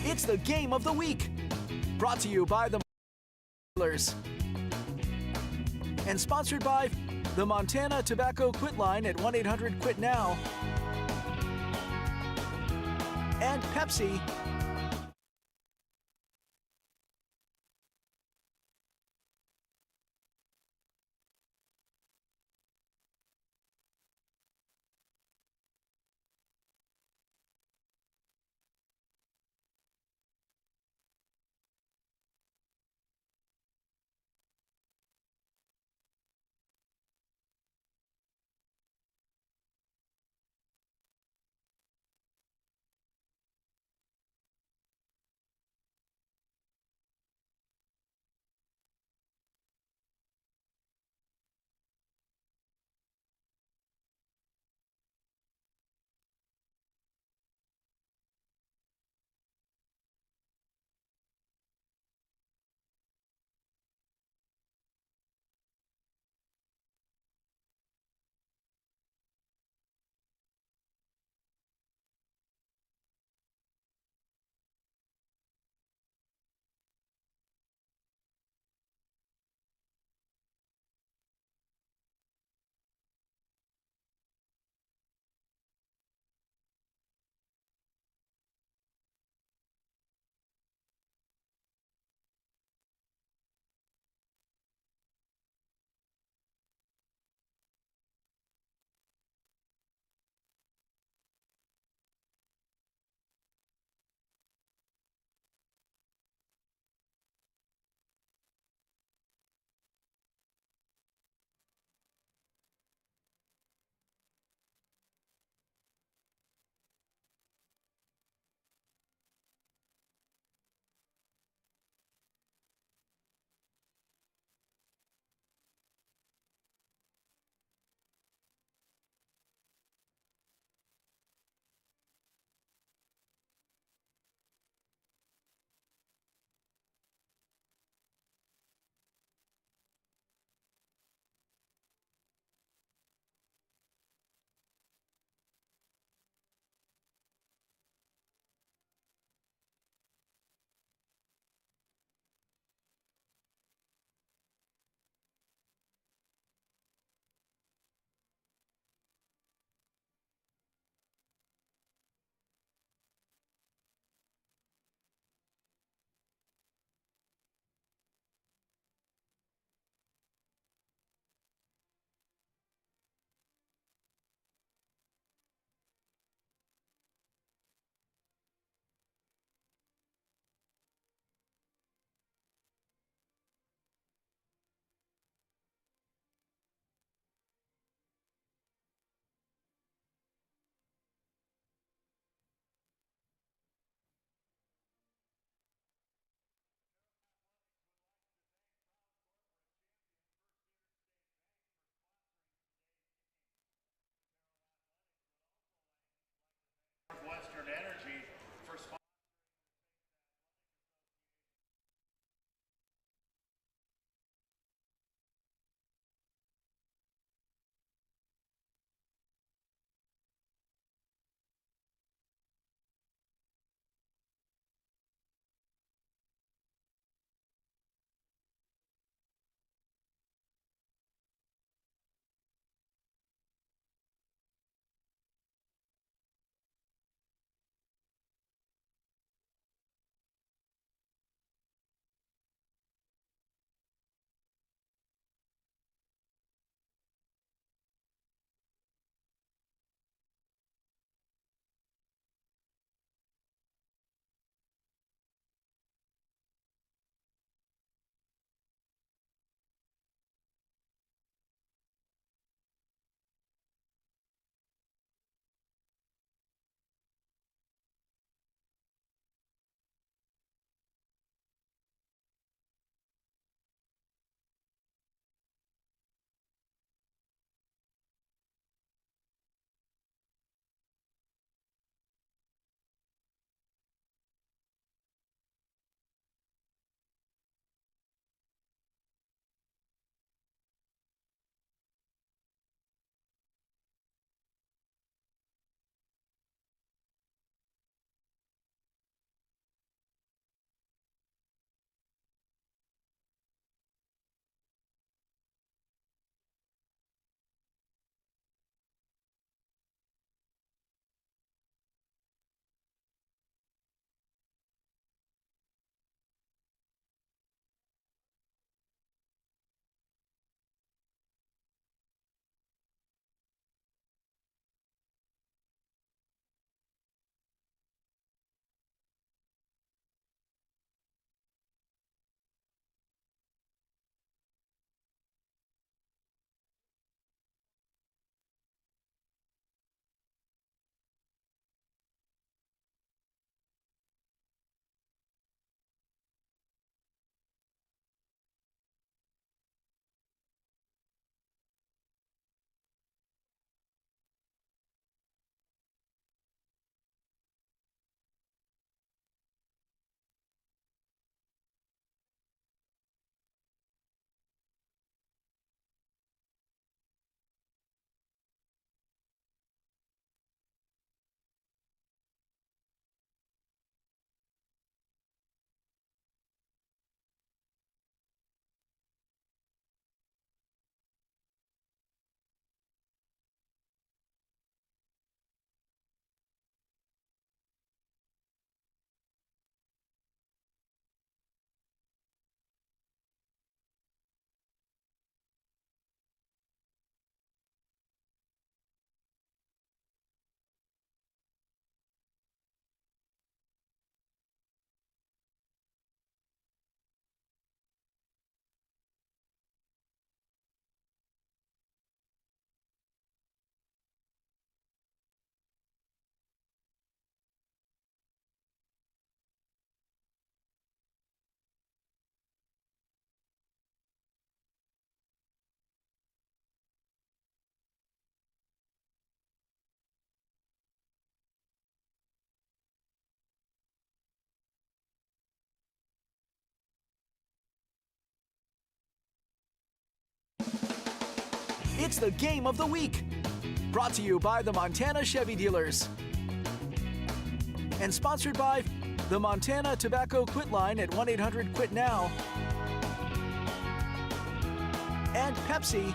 It's the game of the week. Brought to you by the and sponsored by the Montana Tobacco Quit Line at 1-800-QUIT-NOW and Pepsi. It's the game of the week. Brought to you by the Montana Chevy Dealers. And sponsored by the Montana Tobacco Quit Line at 1-800-QUIT-NOW. And Pepsi.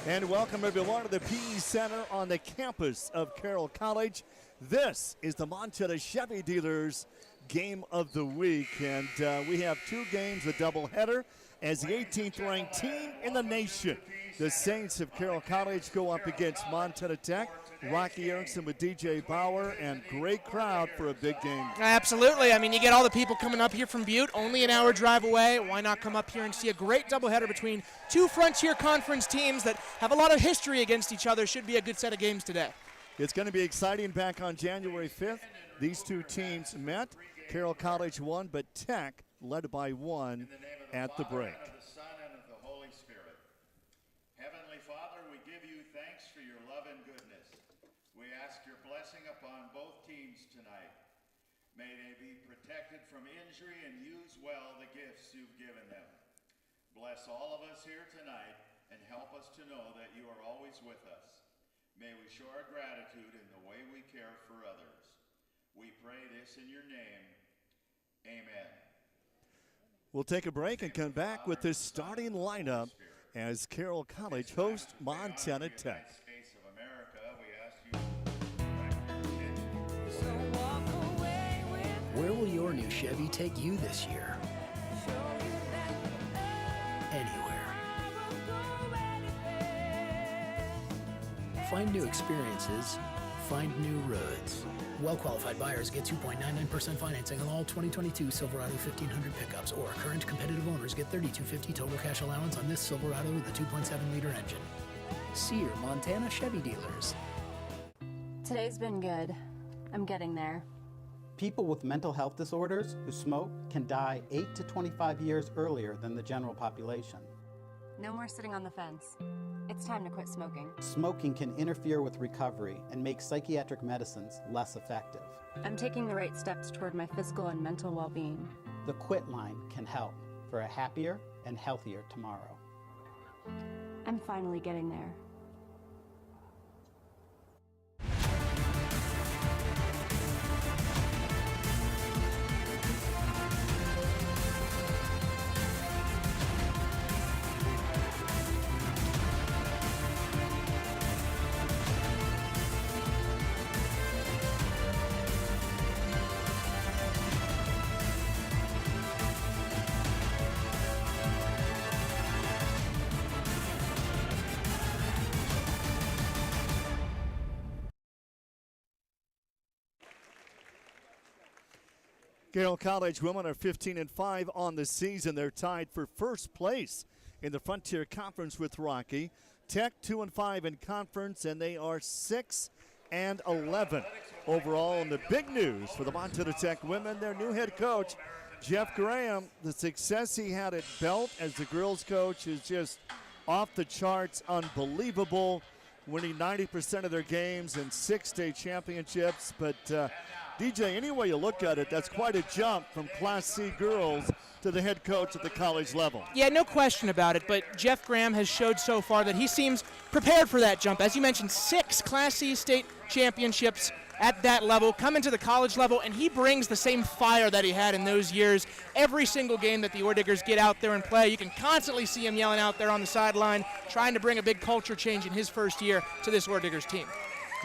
And welcome everyone to the PE Center on the campus of Carroll College. This is the Montana Chevy Dealers Game of the Week. And we have two games, a doubleheader, as the 18th ranked team in the nation. The Saints of Carroll College go up against Montana Tech. Rocky Erickson with DJ Bauer, and great crowd for a big game. Absolutely. I mean, you get all the people coming up here from Butte, only an hour drive away. Why not come up here and see a great doubleheader between two Frontier Conference teams that have a lot of history against each other? Should be a good set of games today. It's going to be exciting. Back on January 5th, these two teams met. Carroll College won, but Tech led by one at the break. Heavenly Father, we give you thanks for your love and goodness. We ask your blessing upon both teams tonight. May they be protected from injury and use well the gifts you've given them. Bless all of us here tonight and help us to know that you are always with us. May we show our gratitude in the way we care for others. We pray this in your name. Amen. We'll take a break and come back with this starting lineup as Carroll College hosts Montana Tech. Where will your new Chevy take you this year? Anywhere. Find new experiences, find new roads. Well-qualified buyers get 2.99% financing on all 2022 Silverado 1500 pickups, or current competitive owners get $3,250 total cash allowance on this Silverado with a 2.7-liter engine. See your Montana Chevy dealers. Today's been good. I'm getting there. People with mental health disorders who smoke can die 8 to 25 years earlier than the general population. No more sitting on the fence. It's time to quit smoking. Smoking can interfere with recovery and make psychiatric medicines less effective. I'm taking the right steps toward my physical and mental well-being. The Quit Line can help for a happier and healthier tomorrow. I'm finally getting there. Carroll College women are 15-5 on the season. They're tied for first place in the Frontier Conference with Rocky. Tech 2-5 in conference, and they are 6-11 overall. And the big news for the Montana Tech women, their new head coach, Jeff Graham, the success he had at Belt as the girls coach is just off the charts, unbelievable, winning 90% of their games and 6 state championships. But DJ, any way you look at it, that's quite a jump from Class C girls to the head coach at the college level. Yeah, no question about it, but Jeff Graham has showed so far that he seems prepared for that jump. As you mentioned, 6 Class C state championships at that level, coming to the college level, and he brings the same fire that he had in those years. Every single game that the Orediggers get out there and play, you can constantly see him yelling out there on the sideline, trying to bring a big culture change in his first year to this Orediggers team.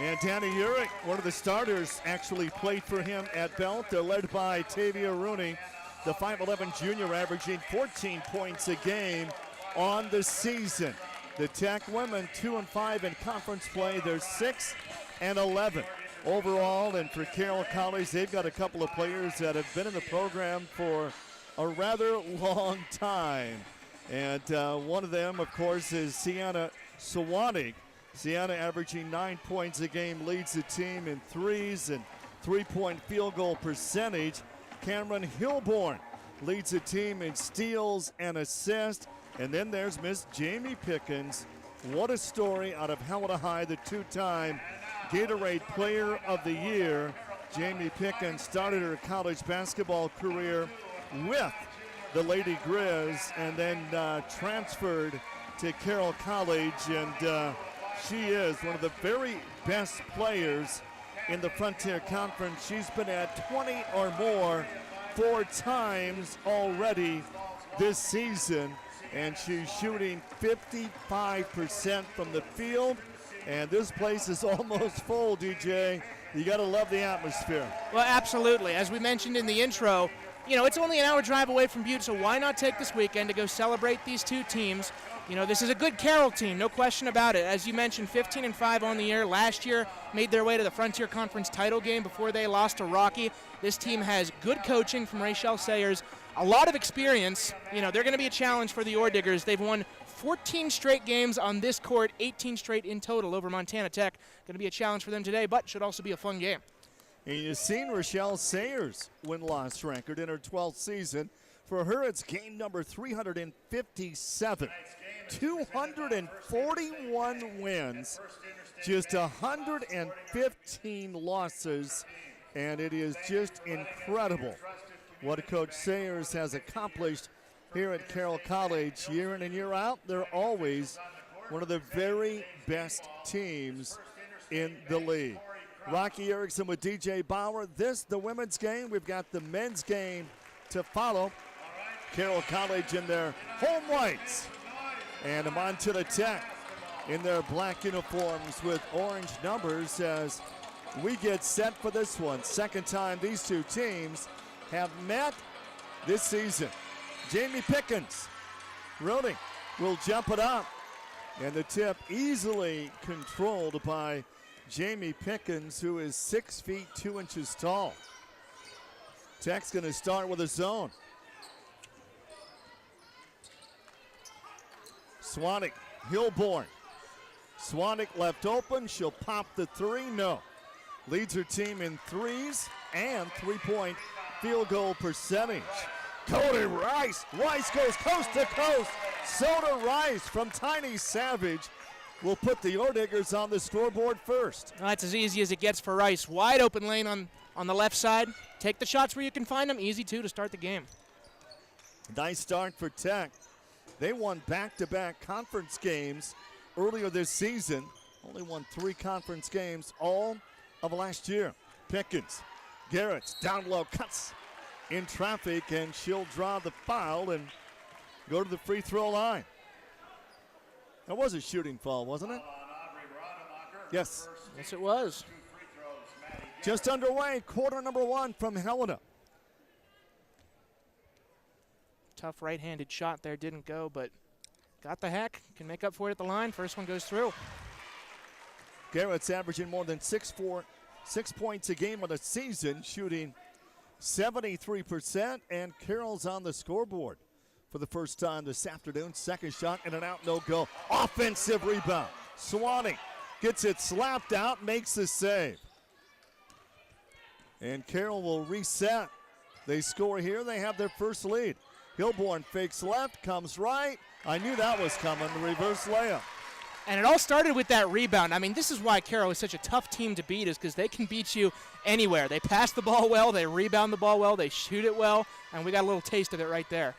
And Danny Urich, one of the starters, actually played for him at Belt. They're led by Tavia Rooney, the 5'11 junior, averaging 14 points a game on the season. The Tech women 2-5 in conference play. They're 6-11 overall. And for Carroll College, they've got a couple of players that have been in the program for a rather long time. And one of them, of course, is Sienna Sawanik. Sienna, averaging 9 points a game, leads the team in threes and three-point field goal percentage. Cameron Hilborn leads the team in steals and assists. And then there's Miss Jamie Pickens. What a story out of Helena High, the two-time Gatorade Player of the Year. Jamie Pickens started her college basketball career with the Lady Grizz and then transferred to Carroll College, and she is one of the very best players in the Frontier Conference. She's been at 20 or more 4 times already this season, and she's shooting 55% from the field, and this place is almost full, DJ. You got to love the atmosphere. Well, absolutely. As we mentioned in the intro, you know, it's only an hour drive away from Butte, so why not take this weekend to go celebrate these two teams? You know, this is a good Carroll team, no question about it. As you mentioned, 15-5 on the year. Last year, made their way to the Frontier Conference title game before they lost to Rocky. This team has good coaching from Rachel Sayers, a lot of experience. You know, they're going to be a challenge for the Ore Diggers. They've won 14 straight games on this court, 18 straight in total over Montana Tech. Going to be a challenge for them today, but should also be a fun game. And you've seen Rochelle Sayers win-loss record in her 12th season. For her, it's game number 357. 241 wins, just 115 losses, and it is just incredible what Coach Sayers has accomplished here at Carroll College. Year in and year out, they're always one of the very best teams in the league. Rocky Erickson with DJ Bauer. This, the women's game. We've got the men's game to follow. Carroll College in their home whites, and Montana Tech in their black uniforms with orange numbers as we get set for this one. Second time these two teams have met this season. Jamie Pickens, Rooney will jump it up, and the tip easily controlled by Jamie Pickens, who is 6 feet 2 inches tall. Tech's going to start with a zone. Swanik, Hilborn. Swanik left open. She'll pop the three. No. Leads her team in threes and three-point field goal percentage. Cody Rice. Rice goes coast to coast. Soda Rice from Tiny Savage will put the Ore Diggers on the scoreboard first. Well, that's as easy as it gets for Rice. Wide open lane on the left side. Take the shots where you can find them. Easy, too, to start the game. Nice start for Tech. They won back-to-back conference games earlier this season. Only won 3 conference games all of last year. Pickens, Garrett's down low, cuts in traffic, and she'll draw the foul and go to the free throw line. That was a shooting foul, wasn't it? Yes. Yes, it was. Just underway, quarter number 1 from Helena. Tough right-handed shot there, didn't go, but got the hack, can make up for it at the line. First one goes through. Garrett's averaging more than 6 points a game on the season, shooting 73%, and Carroll's on the scoreboard for the first time this afternoon. Second shot and an out, no go. Offensive rebound. Swanee gets it slapped out, makes the save. And Carroll will reset. They score here, they have their first lead. Hilborn fakes left, comes right. I knew that was coming, the reverse layup. And it all started with that rebound. I mean, this is why Carroll is such a tough team to beat, is because they can beat you anywhere. They pass the ball well, they rebound the ball well, they shoot it well, and we got a little taste of it right there.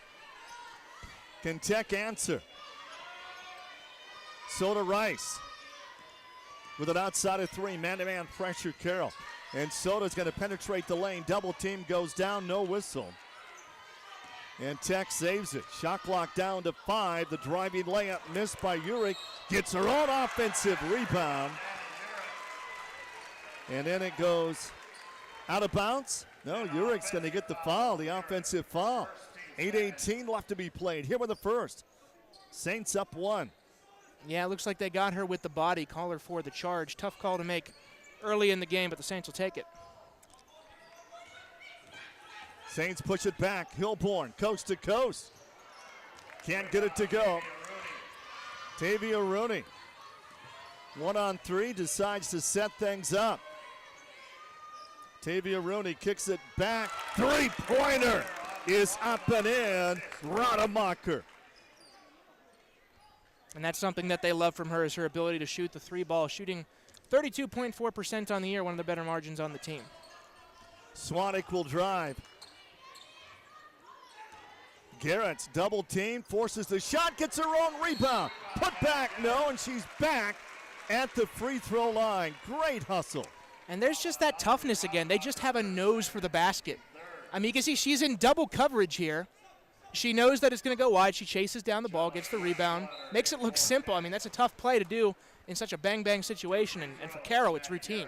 Can Tech answer? Soda Rice with an outside of 3, man-to-man pressure, Carroll. And Soda's going to penetrate the lane. Double team goes down, no whistle. And Tech saves it. Shot clock down to 5. The driving layup missed by Urich. Gets her own offensive rebound. And then it goes out of bounds. No, Urich's going to get the foul, the offensive foul. 8:18 left to be played. Here with the first. Saints up 1. Yeah, it looks like they got her with the body. Call her for the charge. Tough call to make early in the game, but the Saints will take it. Saints push it back. Hilborn, coast to coast. Can't get it to go. Tavia Rooney, 1-on-3, decides to set things up. Tavia Rooney kicks it back. 3-pointer. is up and in. Rademacher. And that's something that they love from her, is her ability to shoot the three ball, shooting 32.4% on the year, one of the better margins on the team. Swanek will drive. Garrett's double team, forces the shot, gets her own rebound. Put back, no, and she's back at the free throw line. Great hustle. And there's just that toughness again. They just have a nose for the basket. I mean, you can see she's in double coverage here. She knows that it's going to go wide. She chases down the ball, gets the rebound, makes it look simple. I mean, that's a tough play to do in such a bang-bang situation, and for Carroll, it's routine.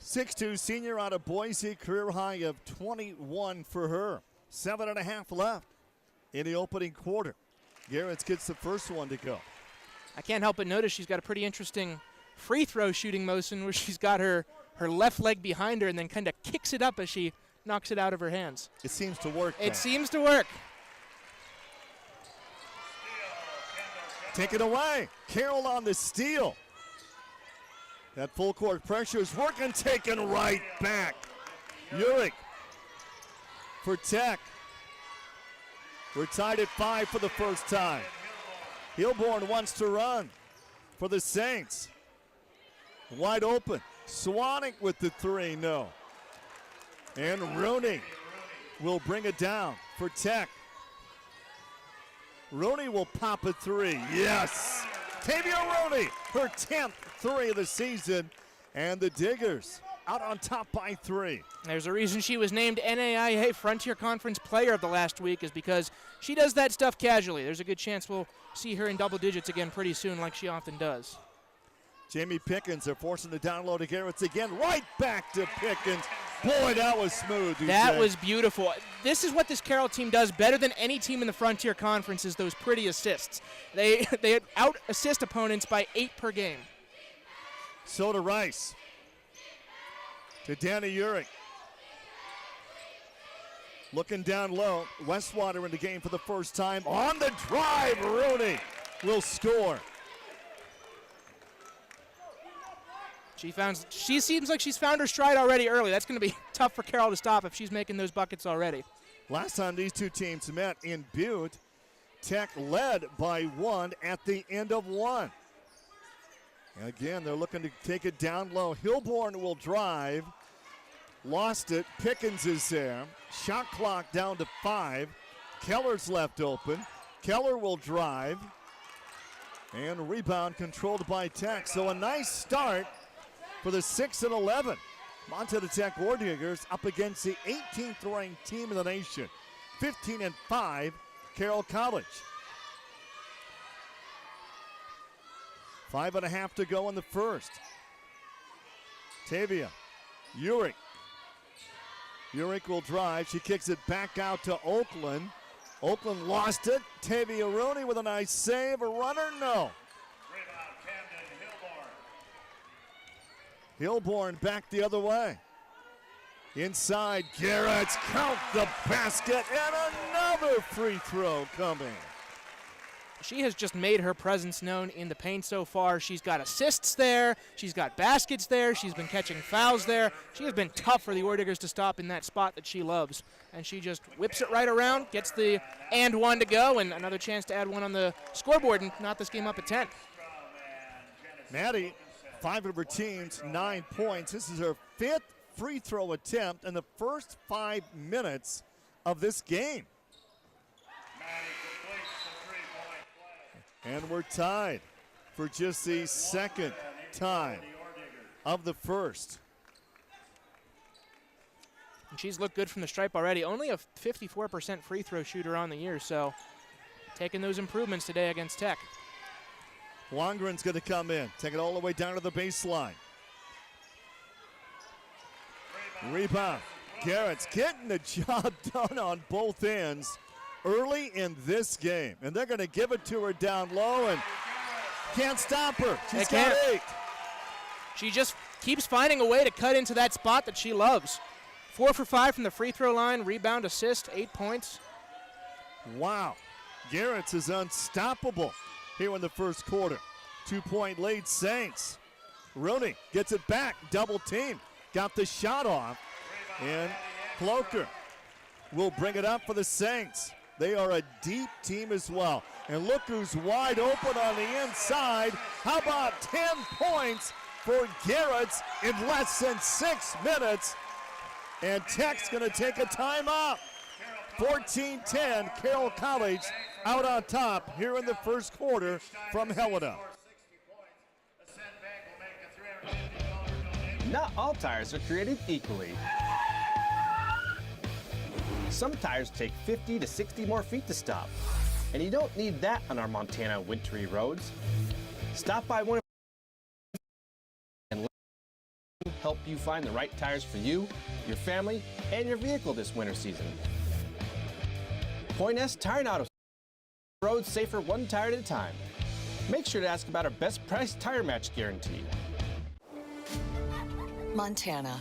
6'2" senior out of Boise, career high of 21 for her. 7.5 left in the opening quarter. Garrett gets the first one to go. I can't help but notice she's got a pretty interesting free throw shooting motion where she's got her left leg behind her and then kind of kicks it up as she knocks it out of her hands. It seems to work. It seems to work. Take it away. Carroll on the steal. That full court pressure is working, taken right back. Urich for Tech. We're tied at 5 for the first time. Hilborn wants to run for the Saints. Wide open. Swanek with the three, no. And Rooney will bring it down for Tech. Rooney will pop a three. Yes! Tavia Rooney, her 10th three of the season. And the Diggers out on top by 3. There's a reason she was named NAIA Frontier Conference Player of the last week, is because she does that stuff casually. There's a good chance we'll see her in double digits again pretty soon, like she often does. Jamie Pickens are forcing the down low to Garrett's again. Right back to Pickens. Boy, that was smooth. That was beautiful. This is what this Carroll team does better than any team in the Frontier Conference, is those pretty assists. They out-assist opponents by 8 per game. Soda Rice to Danny Urich. Looking down low. Westwater in the game for the first time. On the drive, Rooney will score. She seems like she's found her stride already early. That's going to be tough for Carroll to stop if she's making those buckets already. Last time these two teams met in Butte, Tech led by 1 at the end of 1. And again, they're looking to take it down low. Hilborn will drive. Lost it. Pickens is there. Shot clock down to 5. Keller's left open. Keller will drive. And rebound controlled by Tech. So a nice start for the 6-11 Montana Tech War Diggers up against the 18th ranked team in the nation. 15-5 Carroll College. 5.5 to go in the first. Tavia Urich. Urich will drive. She kicks it back out to Oakland. Oakland lost it. Tavia Rooney with a nice save. A runner? No. Hilborn back the other way. Inside, Garrett's count the basket, and another free throw coming. She has just made her presence known in the paint so far. She's got assists there. She's got baskets there. She's been catching fouls there. She has been tough for the War Diggers to stop in that spot that she loves. And she just whips it right around, gets the and 1 to go, and another chance to add 1 on the scoreboard and knot this game up at 10. Maddie, 5 of her teams, 9 points. This is her 5th free throw attempt in the first 5 minutes of this game. And we're tied for just the second time of the first. And she's looked good from the stripe already. Only a 54% free throw shooter on the year, so taking those improvements today against Tech. Longren's going to come in, take it all the way down to the baseline. Rebound. Garrett's getting the job done on both ends early in this game. And they're going to give it to her down low and can't stop her. She's got 8. She just keeps finding a way to cut into that spot that she loves. 4 for 5 from the free throw line, rebound, assist, 8 points. Wow. Garrett's is unstoppable here in the first quarter. 2-point lead Saints. Rooney gets it back, double team. Got the shot off. And Cloaker will bring it up for the Saints. They are a deep team as well. And look who's wide open on the inside. How about 10 points for Garrett's in less than 6 minutes? And Tech's going to take a timeout. 14-10, Carroll College out on top here in the first quarter from Helena. Not all tires are created equally. Some tires take 50 to 60 more feet to stop, and you don't need that on our Montana wintry roads. Stop by one of and let them help you find the right tires for you, your family, and your vehicle this winter season. Point S Tire and Auto roads safer one tire at a time. Make sure to ask about our best price tire match guarantee. Montana.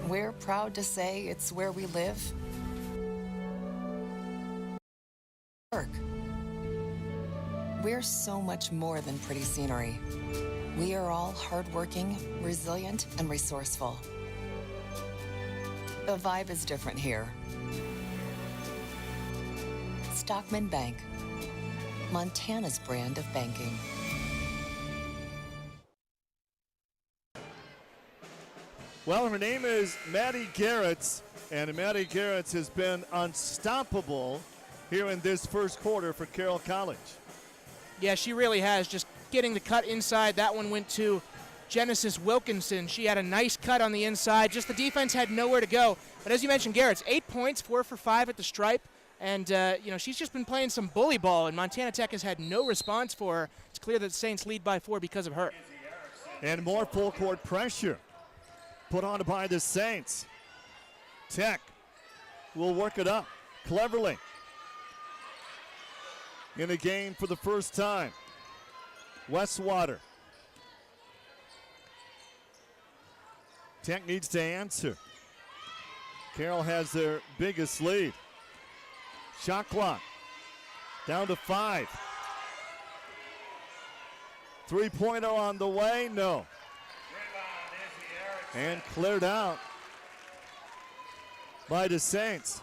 We're proud to say it's where we live, work. We're so much more than pretty scenery. We are all hardworking, resilient, and resourceful. The vibe is different here. Stockman Bank, Montana's brand of banking. Well, her name is Maddie Garretts, and Maddie Garretts has been unstoppable here in this first quarter for Carroll College. Yeah, she really has. Just getting the cut inside. That one went to Genesis Wilkinson. She had a nice cut on the inside. Just the defense had nowhere to go. But as you mentioned, Garrett's 8 points, 4 for 5 at the stripe. And, she's just been playing some bully ball, and Montana Tech has had no response for her. It's clear that the Saints lead by 4 because of her. And more full court pressure put on by the Saints. Tech will work it up cleverly in the game for the first time. Westwater. Tech needs to answer. Carroll has their biggest lead. Shot clock down to 5. Three-pointer on the way, no. And cleared out by the Saints.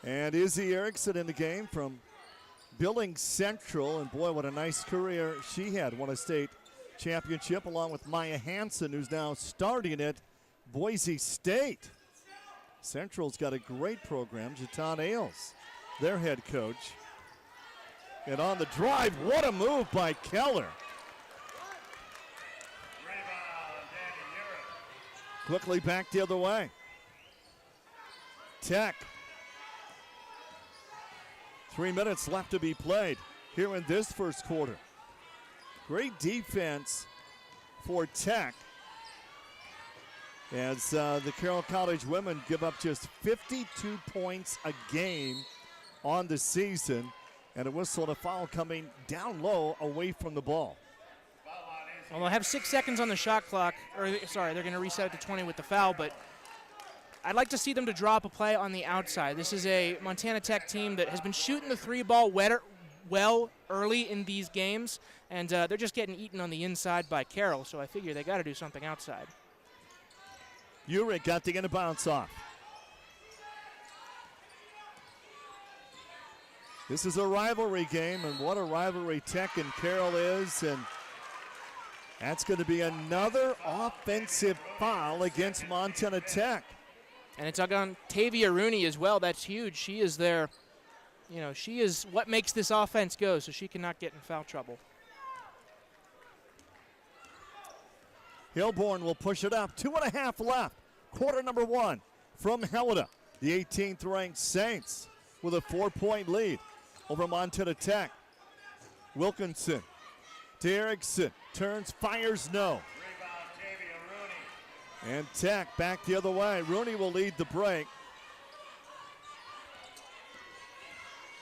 And Izzy Erickson in the game from Billings Central. And boy, what a nice career she had. Won a state championship along with Maya Hansen, who's now starting at Boise State. Central's got a great program. Jaton Ailes, their head coach. And on the drive, what a move by Keller. Quickly back the other way. Tech. 3 minutes left to be played here in this first quarter. Great defense for Tech as the Carroll College women give up just 52 points a game on the season, and a whistle and a foul coming down low away from the ball. Well, they'll have 6 seconds on the shot clock. They're going to reset it to 20 with the foul, but I'd like to see them to drop a play on the outside. This is a Montana Tech team that has been shooting the three ball well early in these games, and they're just getting eaten on the inside by Carroll, so I figure they got to do something outside. Urick got the end of bounce off. This is a rivalry game, and what a rivalry Tech and Carroll is, and that's going to be another offensive foul against Montana Tech. And it's on Tavia Rooney as well. That's huge. She is their, she is what makes this offense go, so she cannot get in foul trouble. Hilborn will push it up. 2.5 left. Quarter number 1 from Helena. The 18th ranked Saints with a 4-point lead over Montana Tech. Wilkinson to Erickson. Turns, fires, no. And Tech back the other way. Rooney will lead the break.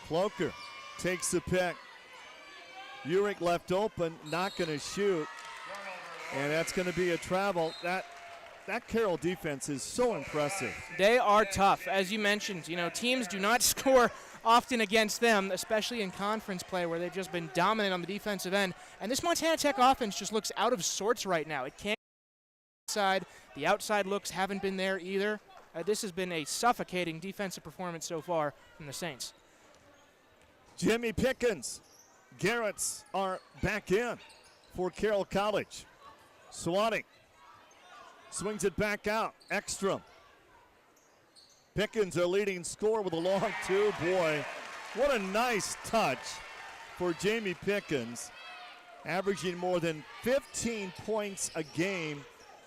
Cloaker takes the pick. Urick left open, not going to shoot. And that's going to be a travel. That Carroll defense is so impressive. They are tough. As you mentioned, teams do not score often against them, especially in conference play where they've just been dominant on the defensive end. And this Montana Tech offense just looks out of sorts right now. It can't get inside. The outside looks haven't been there either. This has been a suffocating defensive performance so far from the Saints. Jimmy Pickens. Garrett's are back in for Carroll College. Swanning swings it back out. Ekstrom. Pickens, our leading scorer, with a long two. Boy, what a nice touch for Jamie Pickens, averaging more than 15 points a game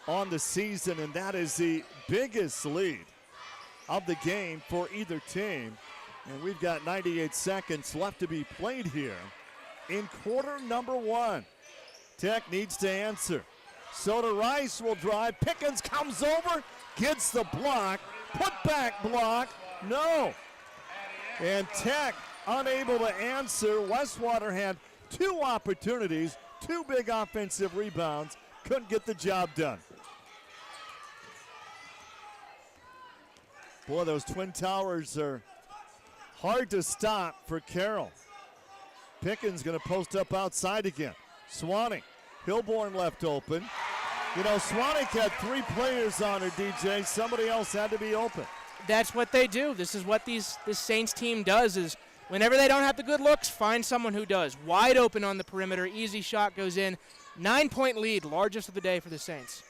on the season, and that is the biggest lead of the game for either team. And we've got 98 seconds left to be played here in quarter number one. Tech needs to answer. Soda Rice will drive. Pickens comes over, gets the block. Put back block, no. And Tech unable to answer. Westwater had two opportunities, two big offensive rebounds, couldn't get the job done. Boy, those Twin Towers are hard to stop for Carroll. Pickens going to post up outside again. Swanning, Hilborn left open. You know, Swannick had three players on her, DJ. Somebody else had to be open. That's what they do. This is what this Saints team does, is whenever they don't have the good looks, find someone who does. Wide open on the perimeter, easy shot goes in. 9-point lead, largest of the day for the Saints.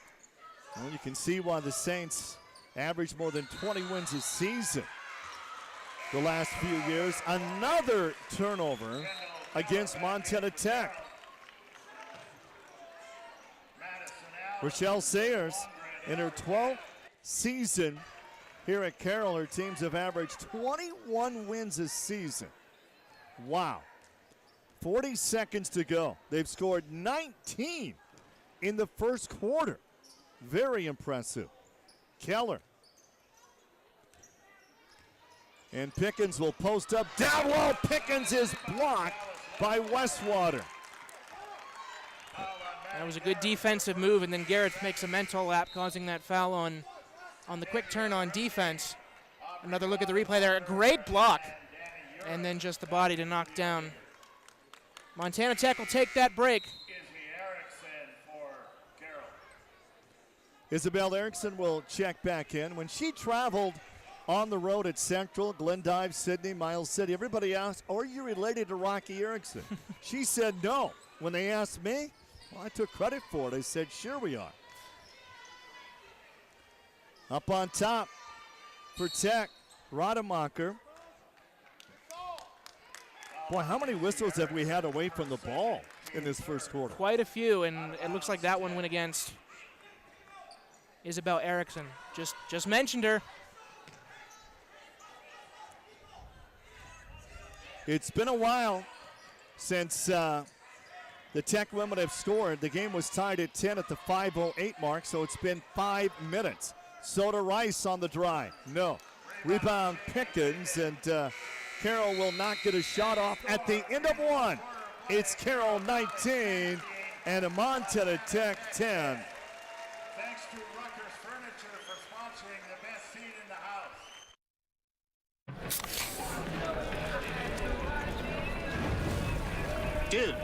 Well, you can see why the Saints average more than 20 wins a season the last few years. Another turnover against Montana Tech. Rochelle Sayers, in her 12th season here at Carroll, her teams have averaged 21 wins a season. Wow. 40 seconds to go. They've scored 19 in the first quarter. Very impressive. Keller. And Pickens will post up. Down low. Pickens is blocked by Westwater. That was a good defensive move, and then Garrett makes a mental lap, causing that foul on the quick turn on defense. Another look at the replay there. A great block, and then just the body to knock down. Montana Tech will take that break. Isabel Erickson will check back in. When she traveled on the road at Central, Glendive, Sydney, Miles City, everybody asked, are you related to Rocky Erickson? She said no. When they asked me, well, I took credit for it. I said, sure we are. Up on top for Tech, Rademacher. Boy, how many whistles have we had away from the ball in this first quarter? Quite a few, and it looks like that one went against Isabel Erickson. Just mentioned her. It's been a while since the Tech women have scored. The game was tied at 10 at the 5:08 mark, so it's been 5 minutes. Soda Rice on the drive. No. Rebound Pickens, and Carroll will not get a shot off at the end of one. It's Carroll 19 and a Montana Tech 10. Thanks to Rucker's Furniture for sponsoring the best seat in the house. Dude.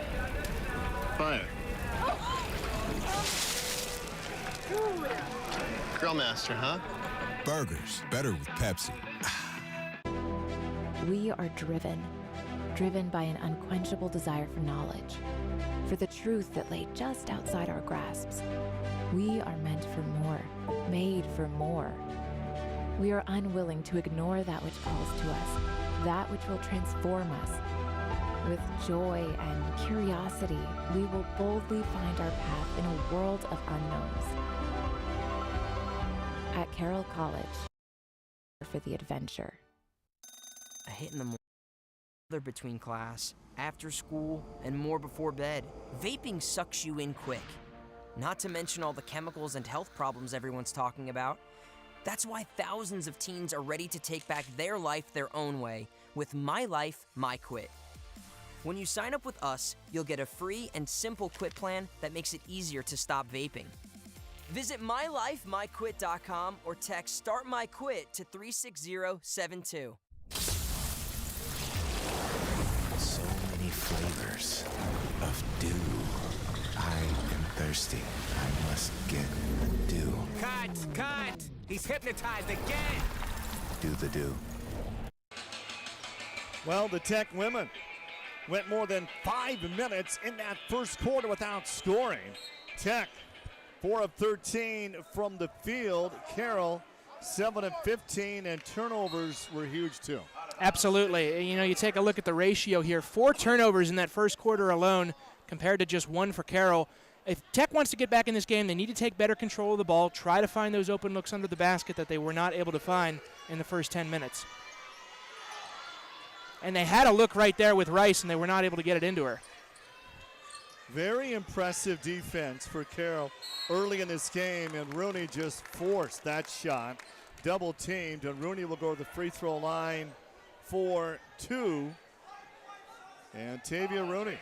Fire. Grill master, huh? Burgers, better with Pepsi. We are driven by an unquenchable desire for knowledge, for the truth that lay just outside our grasps. We are meant for more, made for more. We are unwilling to ignore that which calls to us, that which will transform us. With joy and curiosity, we will boldly find our path in a world of unknowns. At Carroll College, for the adventure. A hit in the morning, another between class, after school, and more before bed. Vaping sucks you in quick. Not to mention all the chemicals and health problems everyone's talking about. That's why thousands of teens are ready to take back their life their own way with My Life, My Quit. When you sign up with us, you'll get a free and simple quit plan that makes it easier to stop vaping. Visit mylifemyquit.com or text Start My Quit to 36072. So many flavors of dew. I am thirsty. I must get a dew. Cut! He's hypnotized again. Do the do. Well, the Tech women went more than 5 minutes in that first quarter without scoring. Tech, 4 of 13 from the field. Carroll, 7 of 15, and turnovers were huge too. Absolutely. You know, you take a look at the ratio here. 4 turnovers in that first quarter alone compared to just 1 for Carroll. If Tech wants to get back in this game, they need to take better control of the ball, try to find those open looks under the basket that they were not able to find in the first 10 minutes. And they had a look right there with Rice, and they were not able to get it into her. Very impressive defense for Carroll early in this game, and Rooney just forced that shot. Double teamed, and Rooney will go to the free throw line for 2. And Tavia Rooney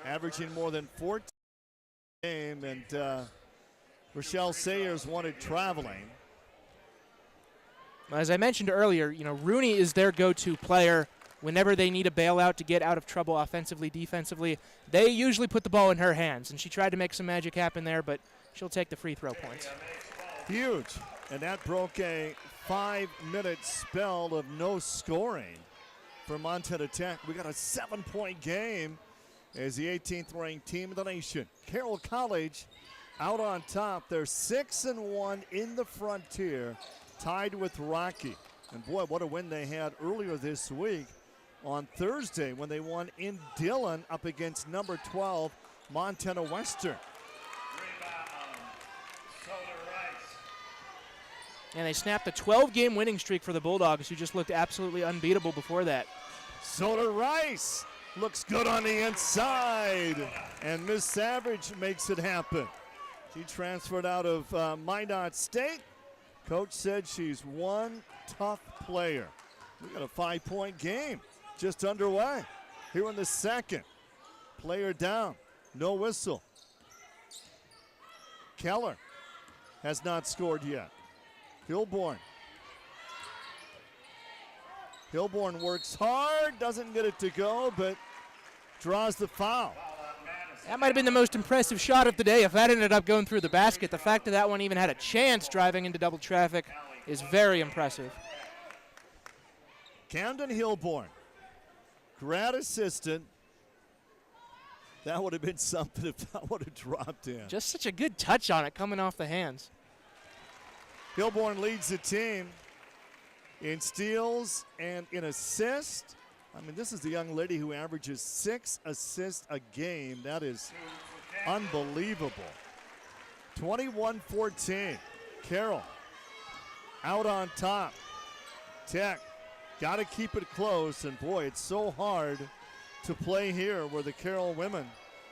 averaging more than 14 game, and Rochelle Sayers wanted traveling. As I mentioned earlier, you know, Rooney is their go-to player. Whenever they need a bailout to get out of trouble offensively, defensively, they usually put the ball in her hands, and she tried to make some magic happen there, but she'll take the free throw points. Huge, and that broke a 5-minute spell of no scoring for Montana Tech. We got a 7-point game as the 18th ranked team in the nation. Carroll College out on top. They're 6-1 in the Frontier, tied with Rocky. And boy, what a win they had earlier this week on Thursday when they won in Dillon up against number 12 Montana Western. And they snapped a 12-game winning streak for the Bulldogs, who just looked absolutely unbeatable before that. Soda Rice looks good on the inside, and Miss Savage makes it happen. She transferred out of Minot State. Coach said she's one tough player. We got a 5-point game just underway here in the second. Player down, no whistle. Keller has not scored yet. Hilborn works hard, doesn't get it to go, but draws the foul. That might have been the most impressive shot of the day if that ended up going through the basket. The fact that that one even had a chance driving into double traffic is very impressive. Camden Hilborn, grad assistant. That would have been something if that would have dropped in. Just such a good touch on it coming off the hands. Hilborn leads the team in steals and in assists. I mean, this is the young lady who averages 6 assists a game. That is unbelievable. 21-14. Carroll out on top. Tech got to keep it close, and boy, it's so hard to play here where the Carroll women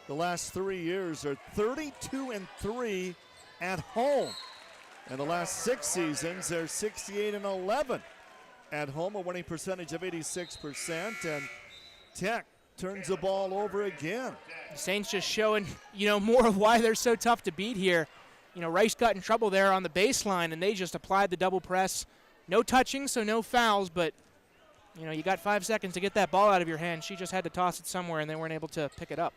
the last 3 years are 32-3 at home. And the last 6 seasons, they're 68-11 at home, a winning percentage of 86%, and Tech turns the ball over again. The Saints just showing, you know, more of why they're so tough to beat here. You know, Rice got in trouble there on the baseline, and they just applied the double press. No touching, so no fouls, but, you know, you got 5 seconds to get that ball out of your hand. She just had to toss it somewhere, and they weren't able to pick it up.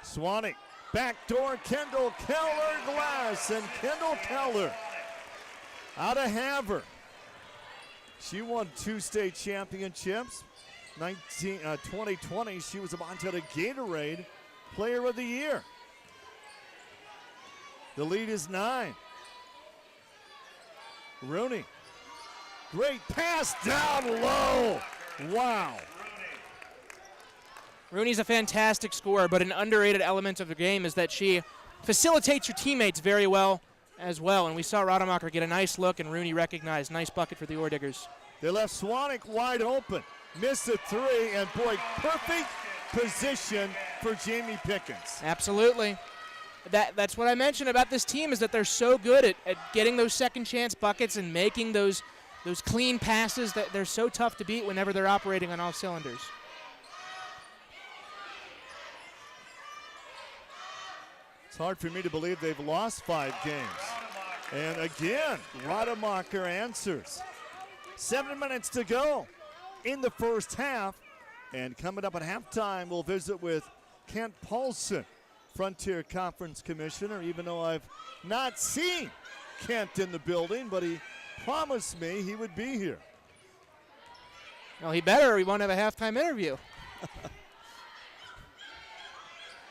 Swannick, backdoor Kendall Keller glass, and Kendall Keller out of Havre. She won 2 state championships. 2020, she was a Montana Gatorade Player of the Year. The lead is 9. Rooney, great pass down low. Wow. Rooney's a fantastic scorer, but an underrated element of the game is that she facilitates her teammates very well as well. And we saw Rademacher get a nice look, and Rooney recognized. Nice bucket for the Orediggers. They left Swannick wide open. Missed the 3, and boy, perfect position for Jamie Pickens. Absolutely. That's what I mentioned about this team, is that they're so good at getting those second chance buckets and making those clean passes that they're so tough to beat whenever they're operating on all cylinders. It's hard for me to believe they've lost 5 games. And again, Rademacher answers. 7 minutes to go in the first half. And coming up at halftime, we'll visit with Kent Paulson, Frontier Conference Commissioner, even though I've not seen Kent in the building, but he promised me he would be here. Well, he better, or he won't have a halftime interview.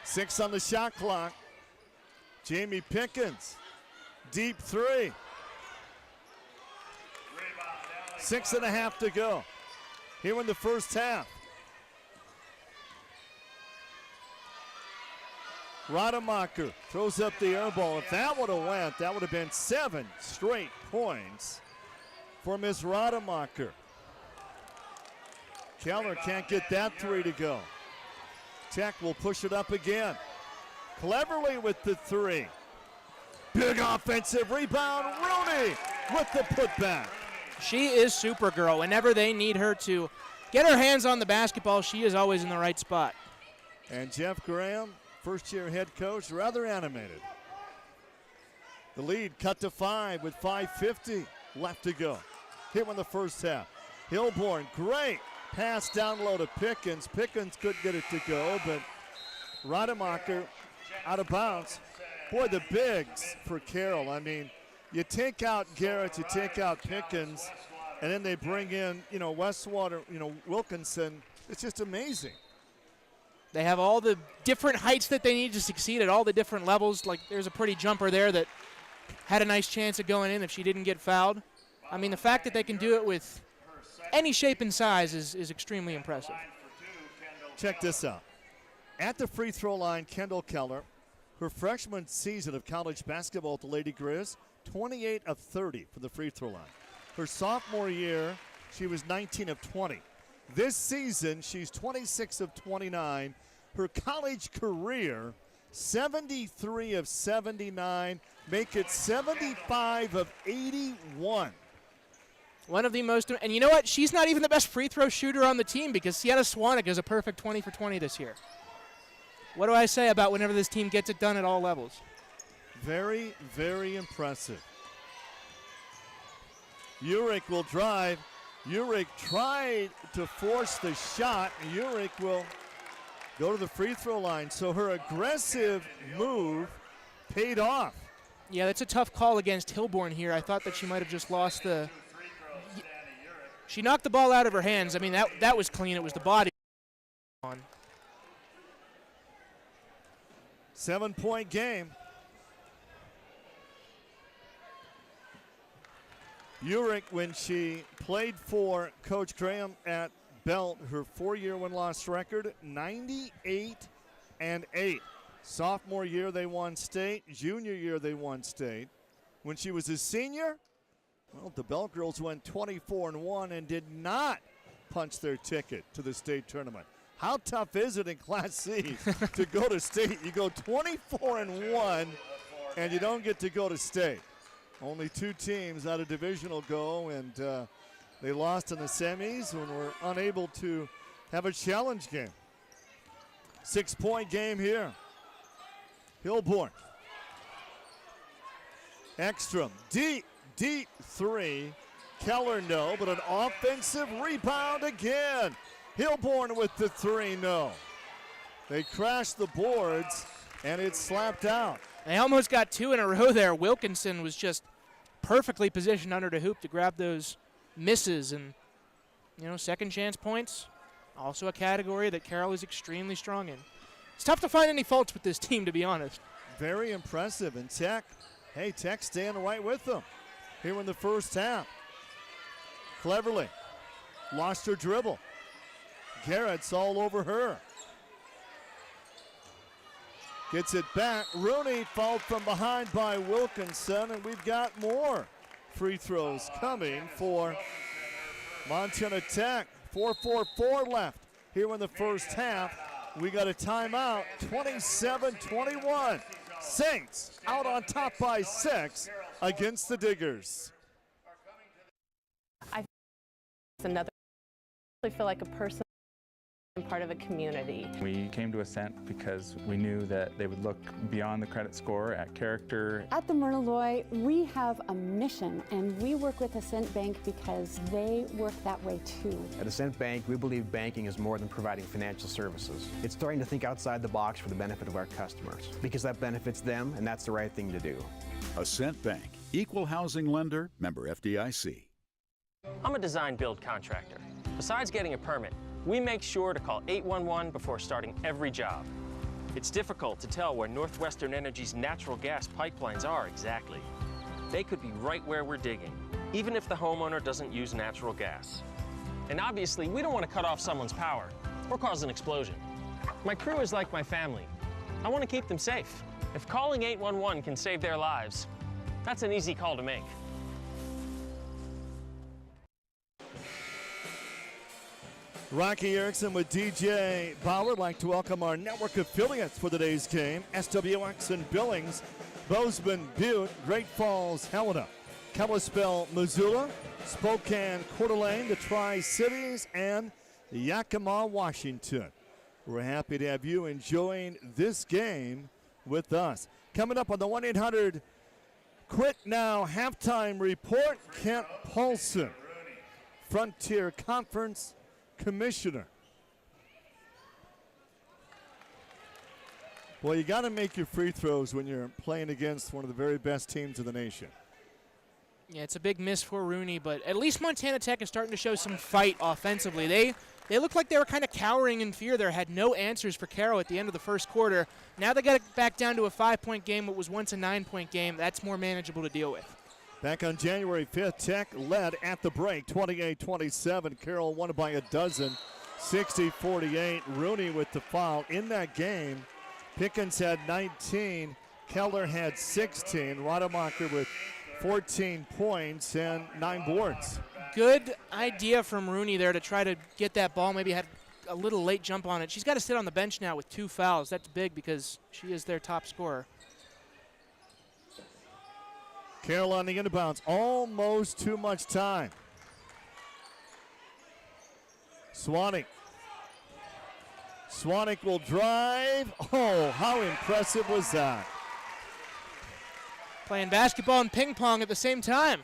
6 on the shot clock. Jamie Pickens, deep three. 6.5 to go here in the first half. Rademacher throws up the air ball. If that would have went, that would have been 7 straight points for Miss Rademacher. Keller can't get that three to go. Tech will push it up again. Cleverly with the three. Big offensive rebound. Rooney with the putback. She is Supergirl. Whenever they need her to get her hands on the basketball, she is always in the right spot. And Jeff Graham, first-year head coach, rather animated. The lead cut to 5 with 5:50 left to go. Here in the first half. Hilborn, great pass down low to Pickens. Pickens couldn't get it to go, but Rademacher out of bounds. Boy, the bigs for Carroll. I mean, you take out Garrett, you take out Pickens, and then they bring in, Westwater, Wilkinson. It's just amazing. They have all the different heights that they need to succeed at all the different levels. Like, there's a pretty jumper there that had a nice chance of going in if she didn't get fouled. I mean, the fact that they can do it with any shape and size is extremely impressive. Check this out. At the free throw line, Kendall Keller, her freshman season of college basketball at the Lady Grizz, 28 of 30 from the free throw line. Her sophomore year, she was 19 of 20. This season, she's 26 of 29. Her college career, 73 of 79, make it 75 of 81. One of the most, and you know what? She's not even the best free throw shooter on the team because Sienna Swanek is a perfect 20 for 20 this year. What do I say about whenever this team gets it done at all levels? Very, very impressive. Urich will drive. Urich tried to force the shot. Urich will go to the free throw line. So her aggressive move paid off. Yeah, that's a tough call against Hilborn here. I thought that she might have just lost the. She knocked the ball out of her hands. I mean, that was clean. It was the body. 7-point game. Urich, when she played for Coach Graham at Belt, her 4-year win-loss record, 98-8. Sophomore year, they won state. Junior year, they won state. When she was a senior, well, the Belt girls went 24-1 and did not punch their ticket to the state tournament. How tough is it in Class C to go to state? You go 24-1 and you don't get to go to state. Only 2 teams out of divisional go, and they lost in the semis and were unable to have a challenge game. 6-point game here. Hilborn. Ekstrom, deep three. Keller, no, but an offensive rebound again. Hilborn with the three, no. They crashed the boards, and it's slapped out. They almost got 2 in a row there. Wilkinson was just perfectly positioned under the hoop to grab those misses. And, second chance points, also a category that Carroll is extremely strong in. It's tough to find any faults with this team, to be honest. Very impressive. And Tech staying right with them here in the first half. Cleverly lost her dribble. Garrett's all over her. Gets it back. Rooney fouled from behind by Wilkinson, and we've got more free throws coming for Montana Tech. 4:44 left here in the first half. We got a timeout, 27-21. Saints out on top by 6 against the Diggers. I feel like a person and part of a community. We came to Ascent because we knew that they would look beyond the credit score at character. At the Myrna Loy, we have a mission, and we work with Ascent Bank because they work that way too. At Ascent Bank, we believe banking is more than providing financial services. It's starting to think outside the box for the benefit of our customers, because that benefits them, and that's the right thing to do. Ascent Bank, Equal housing lender, member FDIC. I'm a design build contractor. Besides getting a permit, we make sure to call 811 before starting every job. It's difficult to tell where Northwestern Energy's natural gas pipelines are exactly. They could be right where we're digging, even if the homeowner doesn't use natural gas. And obviously, we don't want to cut off someone's power or cause an explosion. My crew is like my family. I want to keep them safe. If calling 811 can save their lives, that's an easy call to make. Rocky Erickson with DJ Bauer. I'd like to welcome our network affiliates for today's game. SWX in Billings, Bozeman, Butte, Great Falls, Helena, Kalispell, Missoula, Spokane, Coeur d'Alene, the Tri-Cities, and Yakima, Washington. We're happy to have you enjoying this game with us. Coming up on the 1-800-QUIT NOW halftime report, Kent Paulson, Frontier Conference Commissioner. Well, you got to make your free throws when you're playing against one of the very best teams in the nation. Yeah, it's a big miss for Rooney, but at least Montana Tech is starting to show some fight offensively. They looked like they were kind of cowering in fear there, had no answers for Carroll at the end of the first quarter. Now they got it back down to a 5-point game. What was once a 9-point game. That's more manageable to deal with. Back on January 5th, Tech led at the break, 28-27. Carroll won by a dozen, 60-48. Rooney with the foul in that game. Pickens had 19. Keller had 16. Rademacher with 14 points and 9 boards. Good idea from Rooney there to try to get that ball. Maybe had a little late jump on it. She's got to sit on the bench now with 2 fouls. That's big because she is their top scorer. Carroll on the inbounds, almost too much time. Swannick will drive. Oh, how impressive was that? Playing basketball and ping pong at the same time.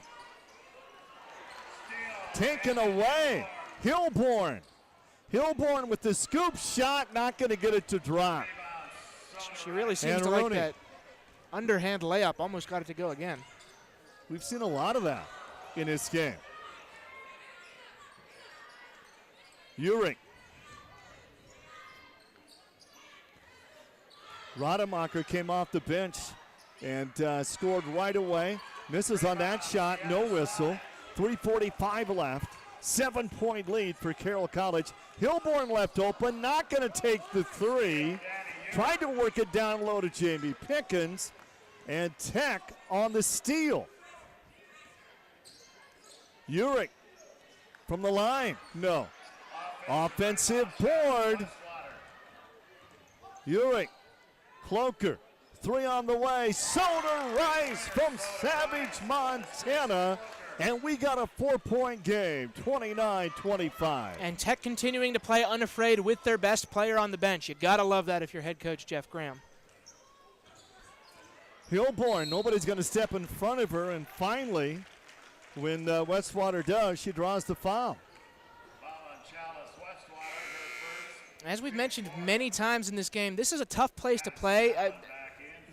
Taken away. Hilborn with the scoop shot, not going to get it to drop. She really seems to like that underhand layup. Almost got it to go again. We've seen a lot of that in this game. Urich. Rademacher came off the bench and scored right away. Misses on that shot, no whistle. 3:45 left. 7-point lead for Carroll College. Hilborn left open, not going to take the three. Tried to work it down low to Jamie Pickens. And Tech on the steal. Urich from the line, no. Offensive board. Urich, Cloaker, 3 on the way. Soda Rice from Savage, Montana. And we got a 4-point game, 29-25. And Tech continuing to play unafraid with their best player on the bench. You got to love that if you're head coach Jeff Graham. Hilborn, nobody's going to step in front of her, and finally, when Westwater does, she draws the foul. As we've mentioned many times in this game, this is a tough place to play.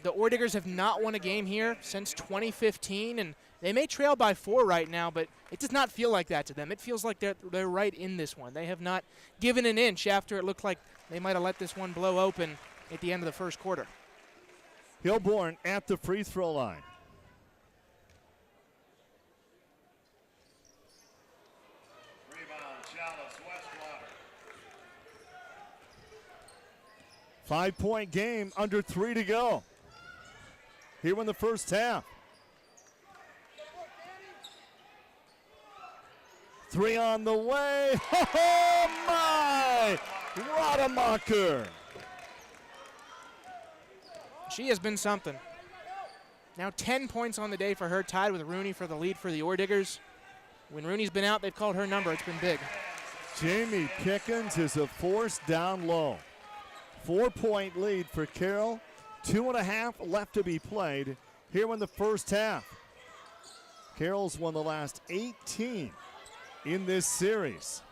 The Orediggers have not won a game here since 2015, and they may trail by 4 right now, but it does not feel like that to them. It feels like they're right in this one. They have not given an inch after it looked like they might have let this one blow open at the end of the first quarter. Hilborn at the free throw line. Rebound, Chalice, Westwater. 5-point game, under 3 to go. Here in the first half. 3 on the way. Oh my! Rademacher. She has been something. Now 10 points on the day for her, tied with Rooney for the lead for the Orediggers. When Rooney's been out, they've called her number. It's been big. Jamie Pickens is a force down low. 4-point lead for Carroll. 2.5 left to be played here in the first half. Carroll's won the last 18 in this series.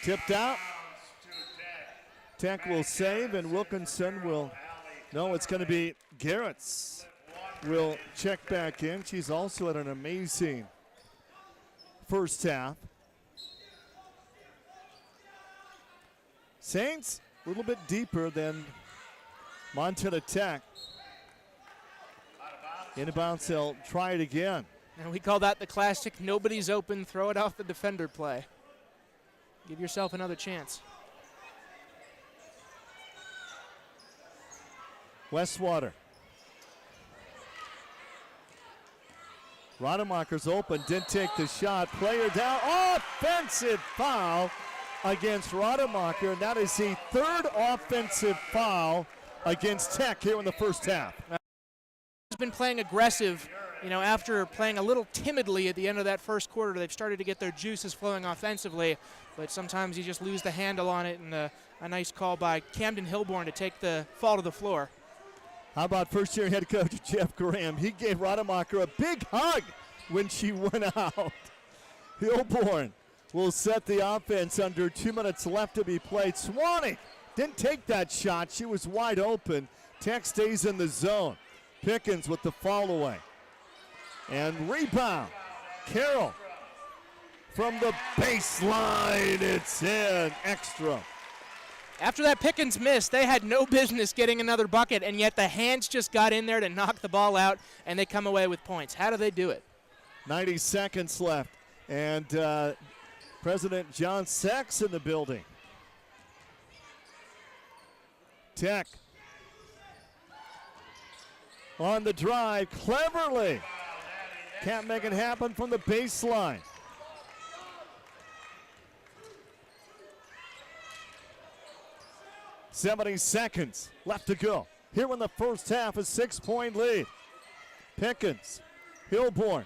Tipped out. Tech will save, and Wilkinson will. No, it's going to be Garrett's will check back in. She's also had an amazing first half. Saints a little bit deeper than Montana Tech. Inbounds, they'll try it again. And we call that the classic nobody's open, throw it off the defender play. Give yourself another chance. Westwater. Rademacher's open, didn't take the shot. Player down, offensive foul against Rademacher, and that is the third offensive foul against Tech here in the first half. He's been playing aggressive, after playing a little timidly at the end of that first quarter. They've started to get their juices flowing offensively, but sometimes you just lose the handle on it, and a nice call by Camden Hilborn to take the fall to the floor. How about first-year head coach Jeff Graham? He gave Rademacher a big hug when she went out. Hilborn will set the offense under 2 minutes left to be played. Swannick didn't take that shot. She was wide open. Tech stays in the zone. Pickens with the fall away. And rebound. Carroll from the baseline. It's in. Extra. After that Pickens miss, they had no business getting another bucket, and yet the hands just got in there to knock the ball out, and they come away with points. How do they do it? 90 seconds left, and President John Sachs in the building. Tech on the drive, cleverly. Can't make it happen from the baseline. .70 seconds left to go. Here in the first half, a 6-point lead. Pickens, Hilborn.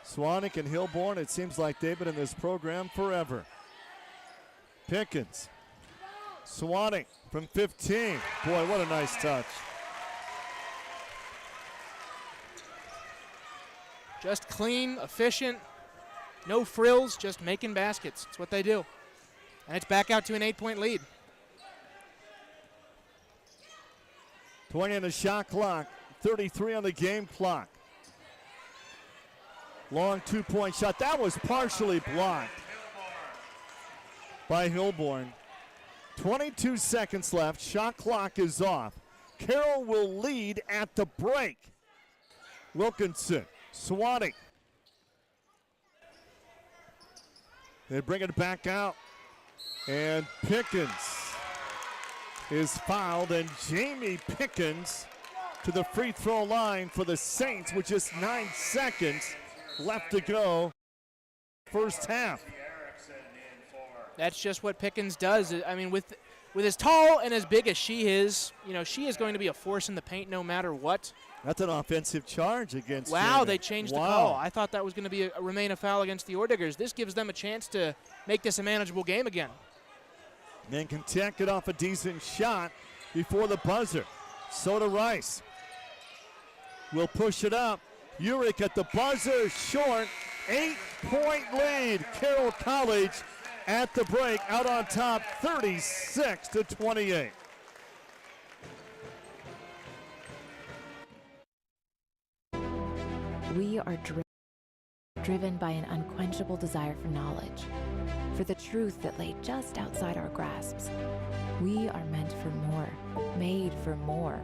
Swannick and Hilborn, it seems like they've been in this program forever. Pickens, Swannick from 15. Boy, what a nice touch. Just clean, efficient, no frills, just making baskets. That's what they do. And it's back out to an 8-point lead. 20 on the shot clock, 33 on the game clock. Long 2-point shot. That was partially blocked by Hilborn. 22 seconds left. Shot clock is off. Carroll will lead at the break. Wilkinson, Swannick. They bring it back out. And Pickens is fouled, and Jamie Pickens to the free throw line for the Saints with just 9 seconds left to go. First half. That's just what Pickens does. I mean, with as tall and as big as she is, she is going to be a force in the paint no matter what. That's an offensive charge against Wow, Jamie. they changed the call. I thought that was going to remain a foul against the Ordiggers. This gives them a chance to make this a manageable game again. And can Tech get off a decent shot before the buzzer. Soda Rice will push it up. Urich at the buzzer, short. 8-point lead. Carroll College at the break, out on top, 36-28. We are driven by an unquenchable desire for knowledge, for the truth that lay just outside our grasps. We are meant for more, made for more.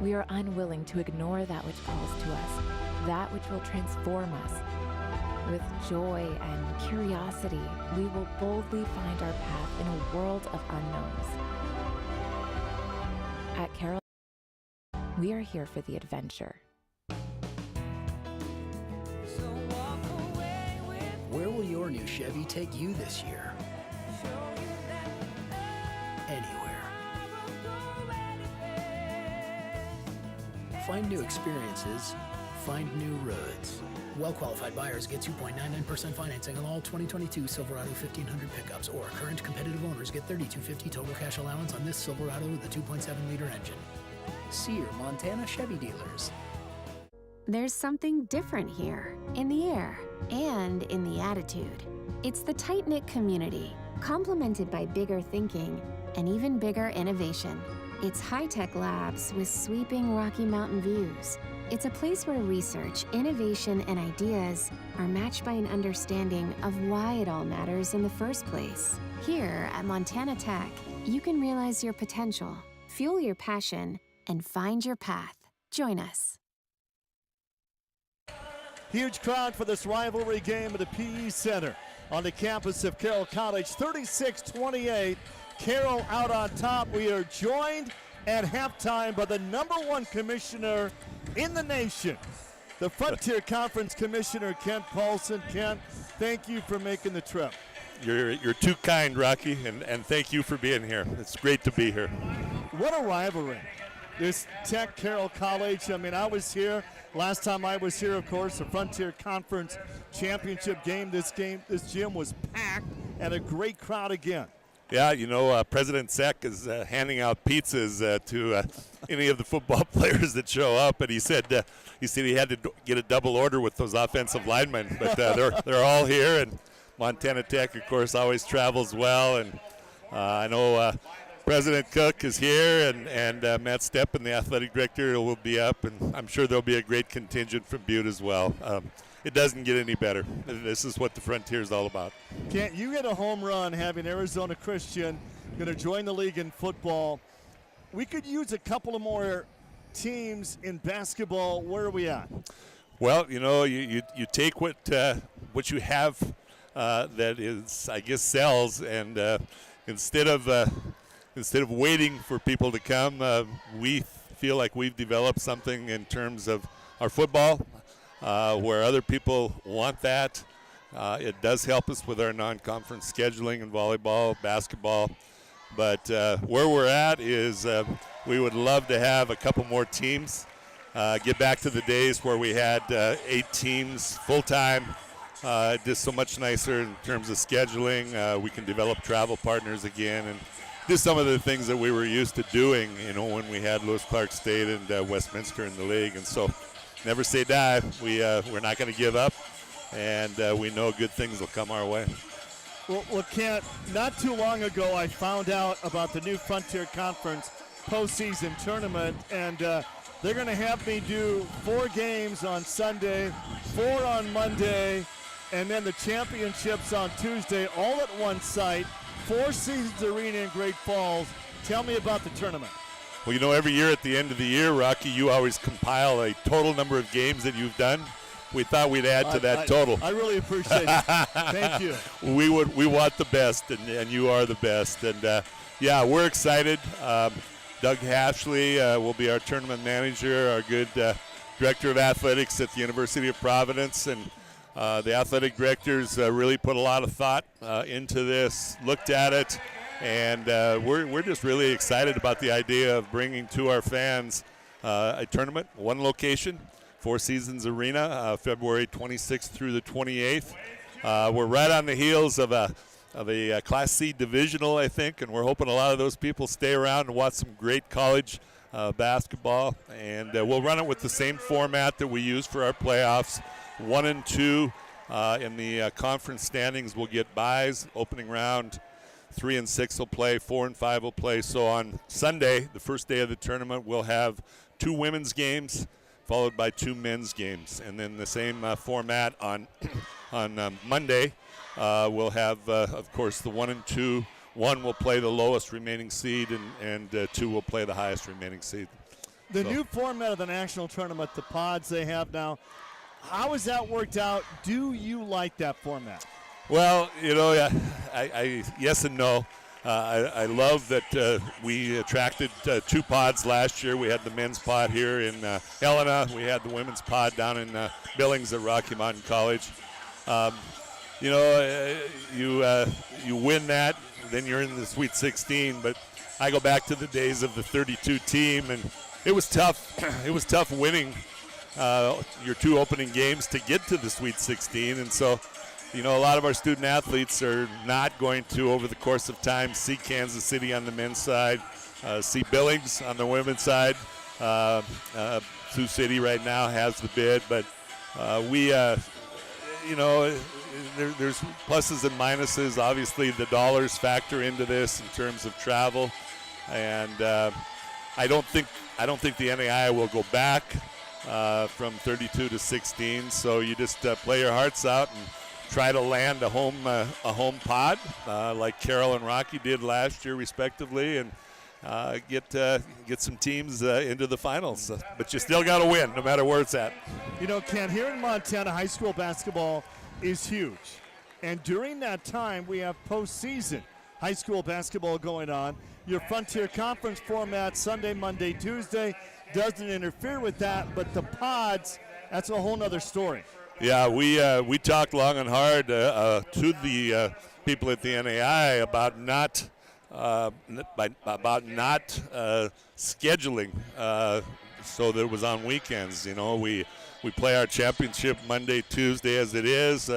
We are unwilling to ignore that which calls to us, that which will transform us. With joy and curiosity, we will boldly find our path in a world of unknowns. At Carroll, we are here for the adventure. Where will your new Chevy take you this year? Anywhere. Find new experiences, find new roads. Well-qualified buyers get 2.99% financing on all 2022 Silverado 1500 pickups, or current competitive owners get $3,250 total cash allowance on this Silverado with a 2.7-liter engine. See your Montana Chevy dealers. There's something different here, in the air and in the attitude. It's the tight-knit community, complemented by bigger thinking and even bigger innovation. It's high-tech labs with sweeping Rocky Mountain views. It's a place where research, innovation, and ideas are matched by an understanding of why it all matters in the first place. Here at Montana Tech, you can realize your potential, fuel your passion, and find your path. Join us. Huge crowd for this rivalry game at the PE Center on the campus of Carroll College. 36-28, Carroll out on top. We are joined at halftime by the #1 commissioner in the nation, the Frontier Conference Commissioner, Kent Paulson. Kent, thank you for making the trip. You're too kind, Rocky, and thank you for being here. It's great to be here. What a rivalry. This Tech Carroll College. I mean, I was here last time I was here, of course, the Frontier Conference Championship game. This gym was packed and a great crowd again. Yeah, you know, President Sek is handing out pizzas to any of the football players that show up, and he said he had to get a double order with those offensive linemen, but they're all here, and Montana Tech, of course, always travels well, and I know President Cook is here, and Matt Steppen, the athletic director, will be up, and I'm sure there'll be a great contingent from Butte as well. It doesn't get any better. This is what the Frontier is all about. Kent, you get a home run having Arizona Christian going to join the league in football. We could use a couple of more teams in basketball. Where are we at? Well, you know, you take what you have that is, I guess, sells, and instead of waiting for people to come, we feel like we've developed something in terms of our football. Where other people want that. It does help us with our non-conference scheduling in volleyball, basketball. But where we're at is we would love to have a couple more teams, get back to the days where we had 8 teams full-time. Just so much nicer in terms of scheduling. We can develop travel partners again and do some of the things that we were used to doing, you know, when we had Lewis Clark State and Westminster in the league. And so never say die. We're not going to give up, and we know good things will come our way. Well, Kent, not too long ago I found out about the new Frontier Conference postseason tournament, and they're going to have me do 4 games on Sunday, 4 on Monday, and then the championships on Tuesday, all at one site, 4 Seasons Arena in Great Falls. Tell me about the tournament. Well, you know, every year at the end of the year, Rocky, you always compile a total number of games that you've done. We thought we'd add to that total. I really appreciate it. Thank you. We want the best, and you are the best. And, yeah, we're excited. Doug Hashley will be our tournament manager, our good director of athletics at the University of Providence. And the athletic directors really put a lot of thought into this, looked at it. And we're just really excited about the idea of bringing to our fans a tournament, one location, 4 Seasons Arena, February 26th through the 28th. We're right on the heels of a Class C divisional, I think, and we're hoping a lot of those people stay around and watch some great college basketball. And we'll run it with the same format that we use for our playoffs. 1 and 2 in the conference standings will get byes, opening round. 3 and 6 will play, 4 and 5 will play. So on Sunday, the first day of the tournament, we'll have 2 women's games followed by 2 men's games. And then the same format on Monday. We'll have, of course, the 1 and 2. 1 will play the lowest remaining seed, and 2 will play the highest remaining seed. The new format of the national tournament, the pods they have now, how has that worked out? Do you like that format? Well, you know, I yes and no. I love that we attracted 2 pods last year. We had the men's pod here in Helena. We had the women's pod down in Billings at Rocky Mountain College. You know, you win that, then you're in the Sweet 16. But I go back to the days of the 32 team, and it was tough. It was tough winning your 2 opening games to get to the Sweet 16, and so. You know, a lot of our student athletes are not going to, over the course of time, see Kansas City on the men's side, see Billings on the women's side. Sioux City right now has the bid, but you know, there's pluses and minuses. Obviously, the dollars factor into this in terms of travel, and I don't think the NAI will go back from 32 to 16. So you just play your hearts out and try to land a home pod like Carroll and Rocky did last year, respectively, and get some teams into the finals. But you still got to win, no matter where it's at. You know, Ken, here in Montana, high school basketball is huge. And during that time, we have postseason high school basketball going on. Your Frontier Conference format, Sunday, Monday, Tuesday, doesn't interfere with that. But the pods, that's a whole nother story. Yeah, we talked long and hard to the people at the NAI about not scheduling so that it was on weekends. You know, we play our championship Monday, Tuesday as it is.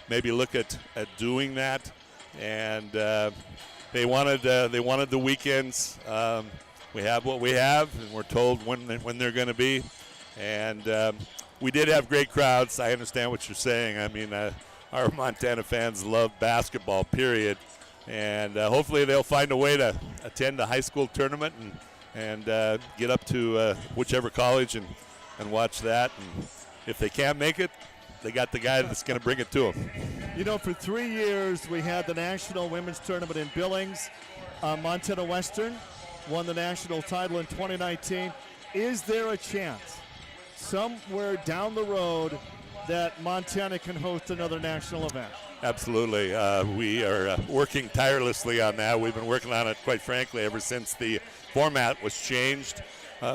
Maybe look at doing that, and they wanted the weekends. We have what we have, and we're told when they're going to be, and we did have great crowds. I understand what you're saying. I mean, our Montana fans love basketball, period. And hopefully they'll find a way to attend a high school tournament and get up to whichever college and watch that. And if they can't make it, they got the guy that's going to bring it to them. You know, for 3 years we had the National Women's Tournament in Billings. Montana Western won the national title in 2019. Is there a chance somewhere down the road that Montana can host another national event? Absolutely. We are working tirelessly on that. We've been working on it, quite frankly, ever since the format was changed.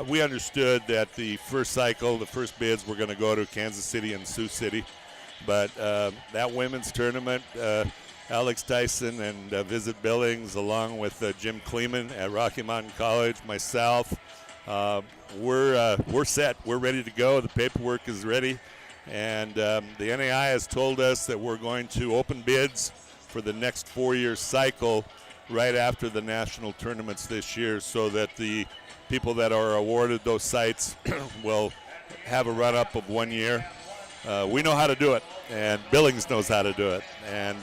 We understood that the first cycle, the first bids were going to go to Kansas City and Sioux City. But that women's tournament, Alex Tyson and Visit Billings, along with Jim Kleeman at Rocky Mountain College, myself, we're set. We're ready to go. The paperwork is ready. And the NAI has told us that we're going to open bids for the next 4-year cycle right after the national tournaments this year, so that the people that are awarded those sites will have a run-up of 1 year. We know how to do it, and Billings knows how to do it. And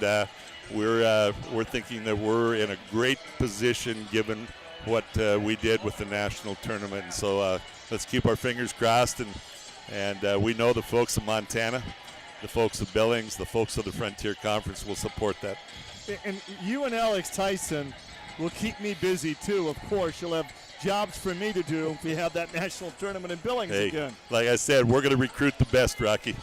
we're thinking that we're in a great position given what we did with the national tournament. And so let's keep our fingers crossed, and we know the folks of Montana, the folks of Billings, the folks of the Frontier Conference will support that. And you and Alex Tyson will keep me busy too. Of course, you'll have jobs for me to do if we have that national tournament in Billings again. Like I said, we're going to recruit the best, Rocky.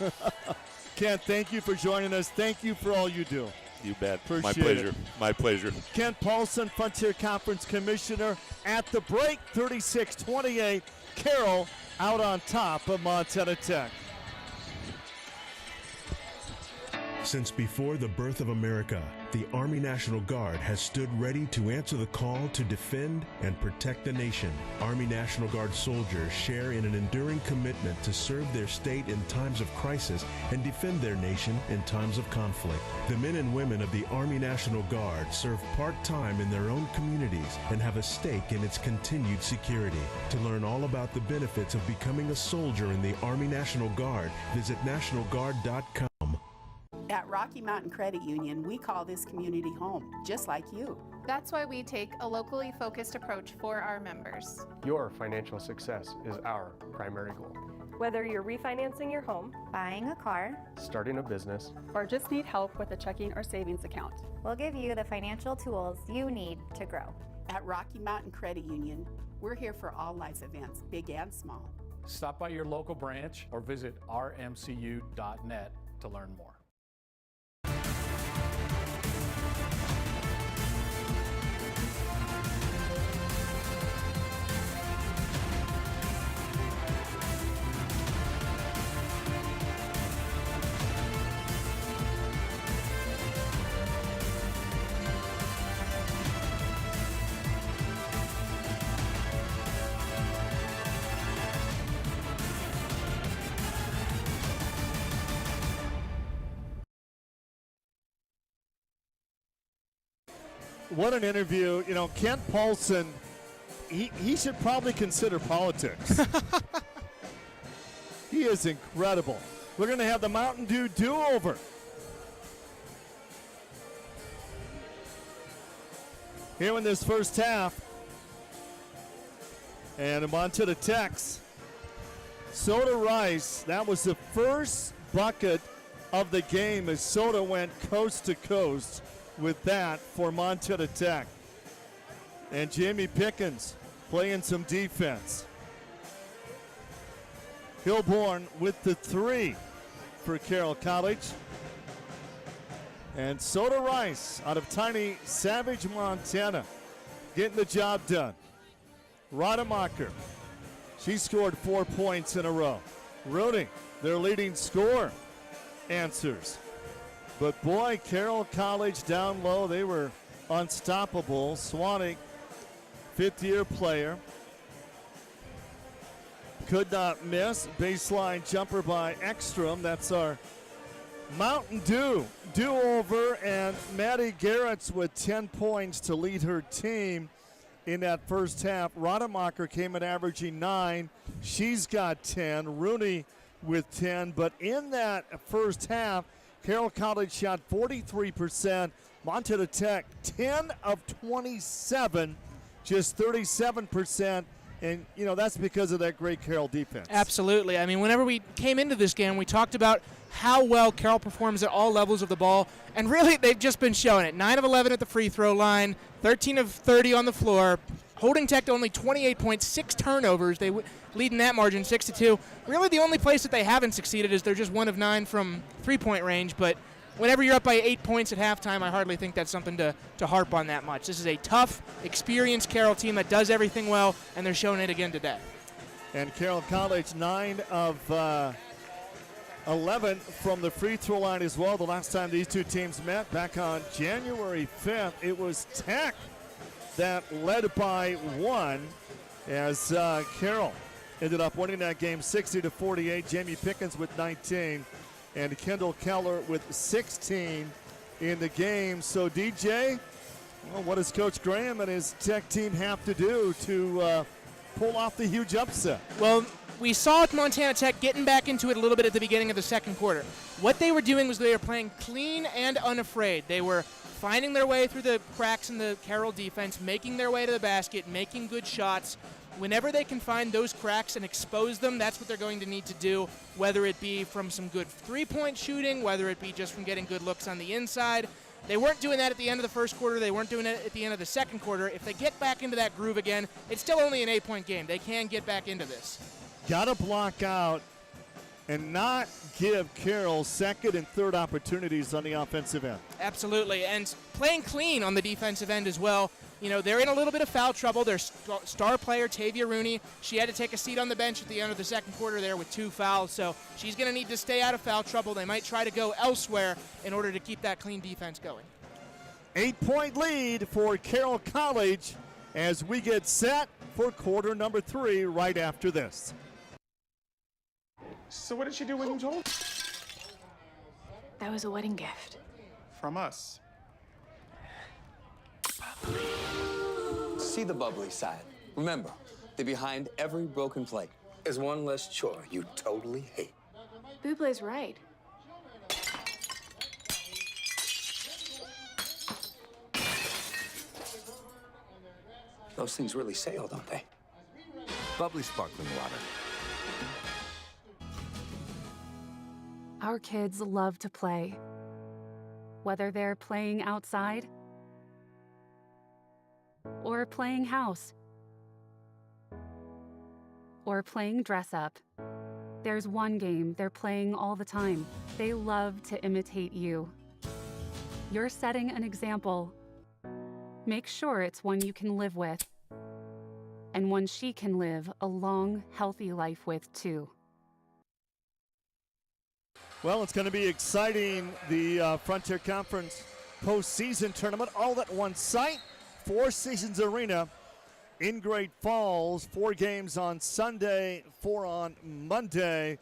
Kent, thank you for joining us. Thank you for all you do. You bet. Appreciate My pleasure. it. My pleasure. Kent Paulson, Frontier Conference Commissioner. At the break, 36-28. Carroll out on top of Montana Tech. Since before the birth of America, the Army National Guard has stood ready to answer the call to defend and protect the nation. Army National Guard soldiers share in an enduring commitment to serve their state in times of crisis and defend their nation in times of conflict. The men and women of the Army National Guard serve part-time in their own communities and have a stake in its continued security. To learn all about the benefits of becoming a soldier in the Army National Guard, visit nationalguard.com. At Rocky Mountain Credit Union, we call this community home, just like you. That's why we take a locally focused approach for our members. Your financial success is our primary goal. Whether you're refinancing your home, buying a car, starting a business, or just need help with a checking or savings account, we'll give you the financial tools you need to grow. At Rocky Mountain Credit Union, we're here for all life's events, big and small. Stop by your local branch or visit rmcu.net to learn more. What an interview. You know, Kent Paulson, he should probably consider politics. He is incredible. We're going to have the Mountain Dew do-over. Here in this first half. And Montana Tech's Soda Rice, that was the first bucket of the game as Soda went coast to coast with that for Montana Tech. And Jamie Pickens playing some defense. Hilborn with the 3 for Carroll College. And Soda Rice out of tiny Savage, Montana, getting the job done. Rademacher, she scored 4 points in a row. Rooney, their leading scorer, answers. But boy, Carroll College down low, they were unstoppable. Swanik, fifth-year player, could not miss. Baseline jumper by Ekstrom. That's our Mountain Dew do-over, and Maddie Garrett's with 10 points to lead her team in that first half. Rademacher came in averaging 9. She's got 10. Rooney with 10. But in that first half, Carroll College shot 43%. Montana Tech, 10 of 27, just 37%. And, you know, that's because of that great Carroll defense. Absolutely. I mean, whenever we came into this game, we talked about how well Carroll performs at all levels of the ball. And really, they've just been showing it. 9 of 11 at the free throw line, 13 of 30 on the floor, holding Tech to only 28 points, 6 turnovers. They lead in that margin 6-2. Really, the only place that they haven't succeeded is they're just 1 of 9 from three-point range. But whenever you're up by 8 points at halftime, I hardly think that's something to harp on that much. This is a tough, experienced Carroll team that does everything well, and they're showing it again today. And Carroll College, 9 of 11 from the free throw line as well. The last time these two teams met, back on January 5th, it was Tech that led by 1 as Carroll ended up winning that game 60-48. Jamie Pickens with 19 and Kendall Keller with 16 in the game. So, DJ, well, what does Coach Graham and his Tech team have to do to pull off the huge upset? Well, we saw Montana Tech getting back into it a little bit at the beginning of the second quarter. What they were doing was they were playing clean and unafraid. They were finding their way through the cracks in the Carroll defense, making their way to the basket, making good shots. Whenever they can find those cracks and expose them, that's what they're going to need to do, whether it be from some good three-point shooting, whether it be just from getting good looks on the inside. They weren't doing that at the end of the first quarter. They weren't doing it at the end of the second quarter. If they get back into that groove again, it's still only an 8-point game. They can get back into this. Got to block out and not give Carroll second and third opportunities on the offensive end. Absolutely, and playing clean on the defensive end as well. You know, they're in a little bit of foul trouble. Their star player, Tavia Rooney, she had to take a seat on the bench at the end of the second quarter there with 2 fouls, so she's going to need to stay out of foul trouble. They might try to go elsewhere in order to keep that clean defense going. 8-point lead for Carroll College as we get set for quarter number 3 right after this. So what did she do when you told? That was a wedding gift. From us. See the bubbly side. Remember, that behind every broken plate is one less chore you totally hate. Bublé's right. Those things really sail, don't they? Bubbly sparkling water. Our kids love to play. Whether they're playing outside or playing house or playing dress up, there's one game they're playing all the time. They love to imitate you. You're setting an example. Make sure it's one you can live with and one she can live a long, healthy life with, too. Well, it's going to be exciting, the Frontier Conference postseason tournament, all at one site, Four Seasons Arena in Great Falls. 4 games on Sunday, 4 on Monday,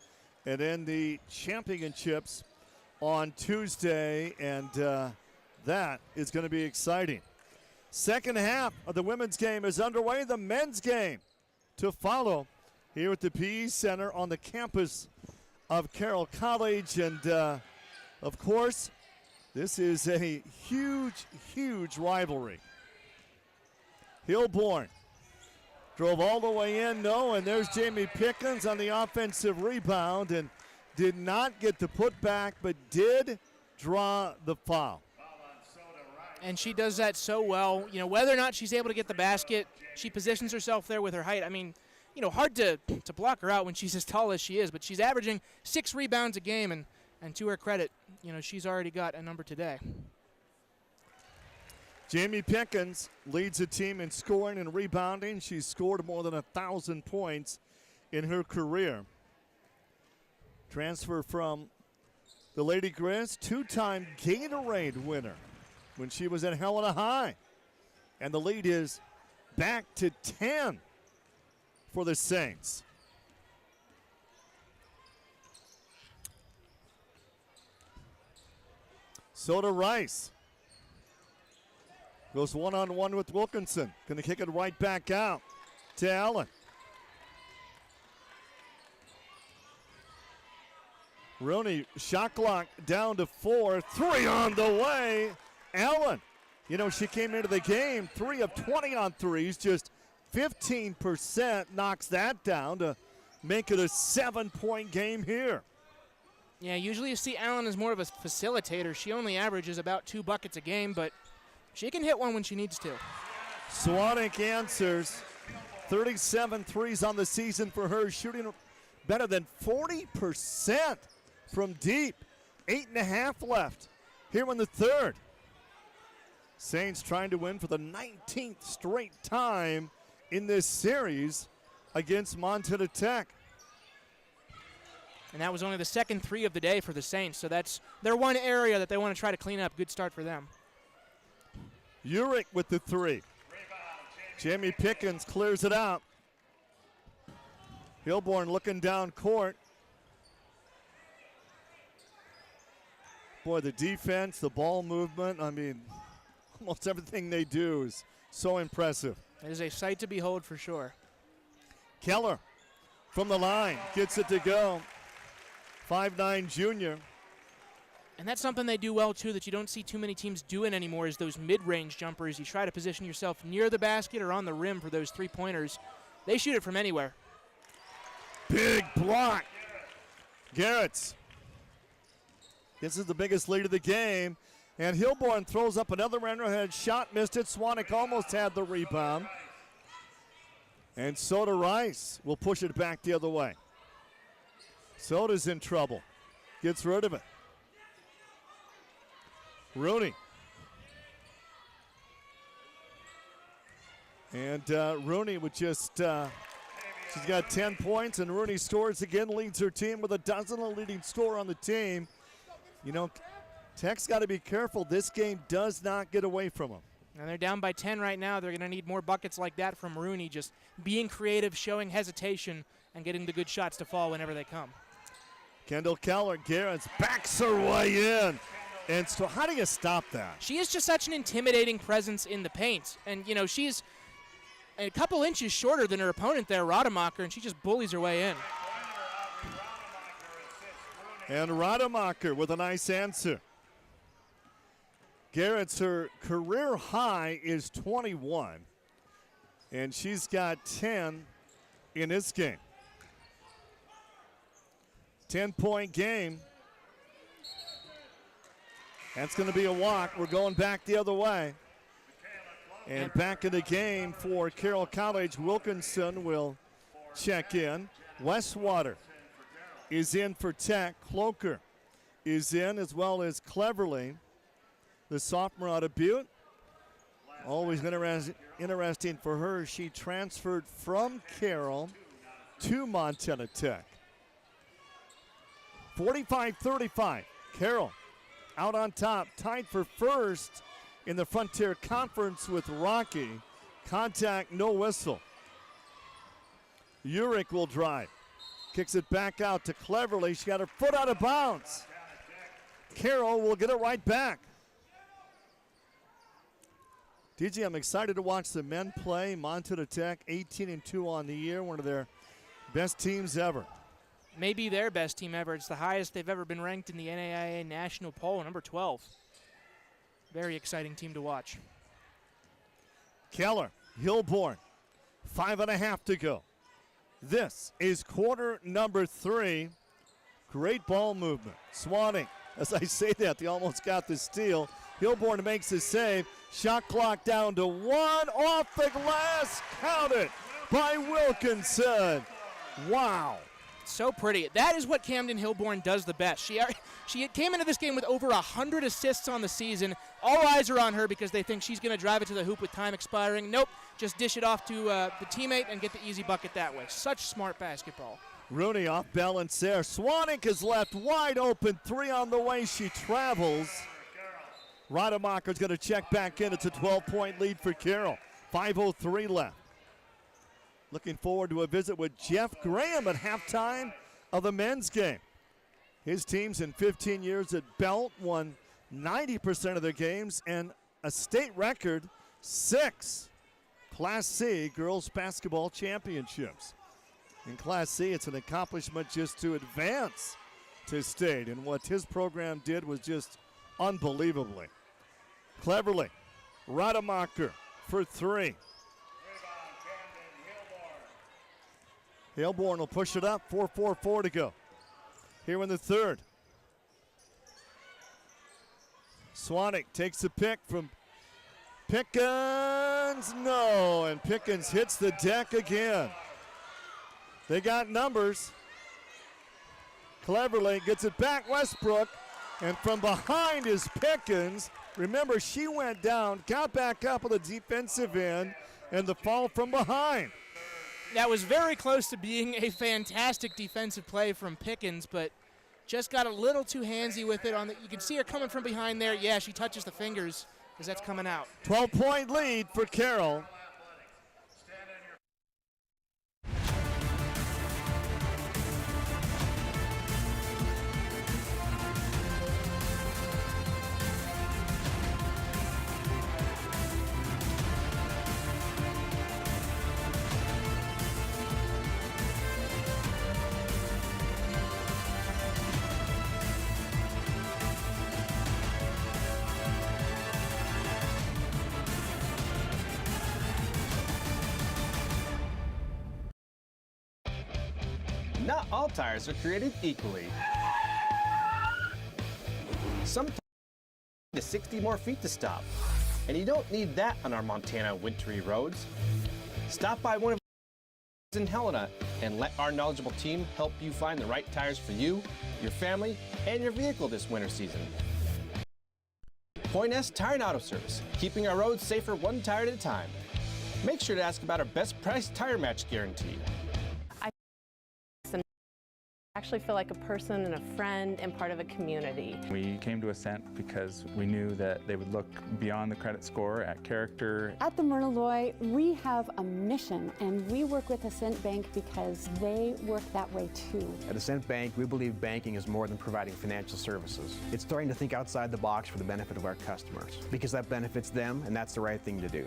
and then the championships on Tuesday, and that is going to be exciting. Second half of the women's game is underway. The men's game to follow here at the PE Center on the campus of Carroll College. And, of course, this is a huge, huge rivalry. Hilborn Drove all the way in, no, and there's Jamie Pickens on the offensive rebound and did not get the putback, but did draw the foul. And she does that so well. You know, whether or not she's able to get the basket, she positions herself there with her height. I mean, you know, hard to block her out when she's as tall as she is, but she's averaging 6 rebounds a game, and to her credit, you know, she's already got a number today. Jamie Pickens leads the team in scoring and rebounding. She's scored more than 1,000 points in her career. Transfer from the Lady Grizz, 2-time Gatorade winner when she was at Helena High. And the lead is back to 10 for the Saints. Soda Rice goes one-on-one with Wilkinson. Going to kick it right back out to Allen. Rooney, shot clock down to 4. 3 on the way. Allen, you know, she came into the game 3 of 20 on threes, just 15%, knocks that down to make it a 7-point game here. Yeah, usually you see Allen as more of a facilitator. She only averages about 2 buckets a game, but she can hit one when she needs to. Swanik answers. 37 threes on the season for her, shooting better than 40% from deep. 8.5 left here in the third. Saints trying to win for the 19th straight time in this series against Montana Tech. And that was only the second 3 of the day for the Saints, so that's their one area that they want to try to clean up. Good start for them. Urich with the 3. Jamie Pickens clears it out. Hilborn looking down court. Boy, the defense, the ball movement, I mean, almost everything they do is so impressive. It is a sight to behold for sure. Keller from the line gets it to go. 5'9" junior. And that's something they do well, too, that you don't see too many teams doing anymore is those mid-range jumpers. You try to position yourself near the basket or on the rim for those three-pointers. They shoot it from anywhere. Big block. Garrett's. This is the biggest lead of the game. And Hilborn throws up another underhand shot, missed it. Swanik almost had the rebound. And Soda Rice will push it back the other way. Soda's in trouble. Gets rid of it. Rooney. And Rooney with just, she's got 10 points, and Rooney scores again, leads her team with a dozen, a leading scorer on the team. You know, Tech's got to be careful. This game does not get away from them. And they're down by 10 right now. They're going to need more buckets like that from Rooney, just being creative, showing hesitation, and getting the good shots to fall whenever they come. Kendall Keller, Garrett's backs her way in. And so how do you stop that? She is just such an intimidating presence in the paint. And, you know, she's a couple inches shorter than her opponent there, Rademacher, and she just bullies her way in. And Rademacher with a nice answer. Garrett's, her career high is 21. And she's got 10 in this game. 10-point game. That's going to be a walk. We're going back the other way. And back in the game for Carroll College, Wilkinson will check in. Westwater is in for Tech. Cloaker is in, as well as Cleverly, the sophomore out of Butte. Always interesting for her. She transferred from Carroll to Montana Tech. 45-35. Carroll out on top, tied for first in the Frontier Conference with Rocky. Contact, no whistle. Urich will drive. Kicks it back out to Cleverly. She got her foot out of bounds. Carroll will get it right back. DJ, I'm excited to watch the men play. Montana Tech, 18-2 on the year, one of their best teams ever. Maybe their best team ever. It's the highest they've ever been ranked in the NAIA national poll, number 12. Very exciting team to watch. Keller, Hilborn, 5.5 to go. This is quarter number 3. Great ball movement. Swanning, as I say that, they almost got the steal. Hilborn makes the save. Shot clock down to 1. Off the glass. Counted by Wilkinson. Wow. So pretty. That is what Camden Hilborn does the best. She came into this game with over 100 assists on the season. All eyes are on her because they think she's going to drive it to the hoop with time expiring. Nope, just dish it off to the teammate and get the easy bucket that way. Such smart basketball. Rooney off balance there. Swannick is left wide open. 3 on the way. She travels. Rademacher's going to check back in. It's a 12-point lead for Carroll. 5:03 left. Looking forward to a visit with Jeff Graham at halftime of the men's game. His teams in 15 years at Belt won 90% of their games and a state record 6 Class C girls basketball championships. In Class C, it's an accomplishment just to advance to state, and what his program did was just unbelievably. Cleverly, Rademacher for 3. Hilborn will push it up, 4:44 to go. Here in the third. Swannick takes the pick from Pickens. No, and Pickens hits the deck again. They got numbers. Cleverly gets it back, Westbrook, and from behind is Pickens. Remember, she went down, got back up on the defensive end, and the fall from behind. That was very close to being a fantastic defensive play from Pickens, but just got a little too handsy with it. You can see her coming from behind there. Yeah, she touches the fingers as that's coming out. 12-point lead for Carroll. Not all tires are created equally. Some tires need 60 more feet to stop, and you don't need that on our Montana wintry roads. Stop by one of in Helena and let our knowledgeable team help you find the right tires for you, your family, and your vehicle this winter season. Point S Tire and Auto Service, keeping our roads safer one tire at a time. Make sure to ask about our best price tire match guarantee. I actually feel like a person and a friend and part of a community. We came to Ascent because we knew that they would look beyond the credit score at character. At the Myrna Loy, we have a mission, and we work with Ascent Bank because they work that way too. At Ascent Bank, we believe banking is more than providing financial services. It's starting to think outside the box for the benefit of our customers, because that benefits them, and that's the right thing to do.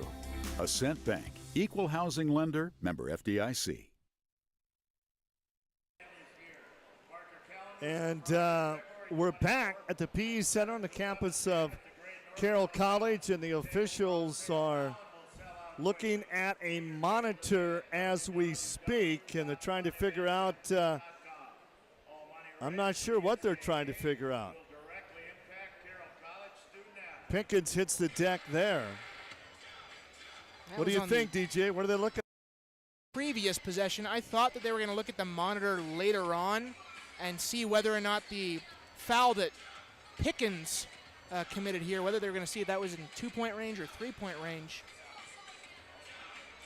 Ascent Bank, equal housing lender, member FDIC. And we're back at the PE Center on the campus of Carroll College, and the officials are looking at a monitor as we speak, and they're trying to figure out, I'm not sure what they're trying to figure out. Pickens hits the deck there. What do you think, DJ? What are they looking at? Previous possession, I thought that they were going to look at the monitor later on and see whether or not the foul that Pickens committed here, whether they were going to see if that was in 2-point range or 3-point range.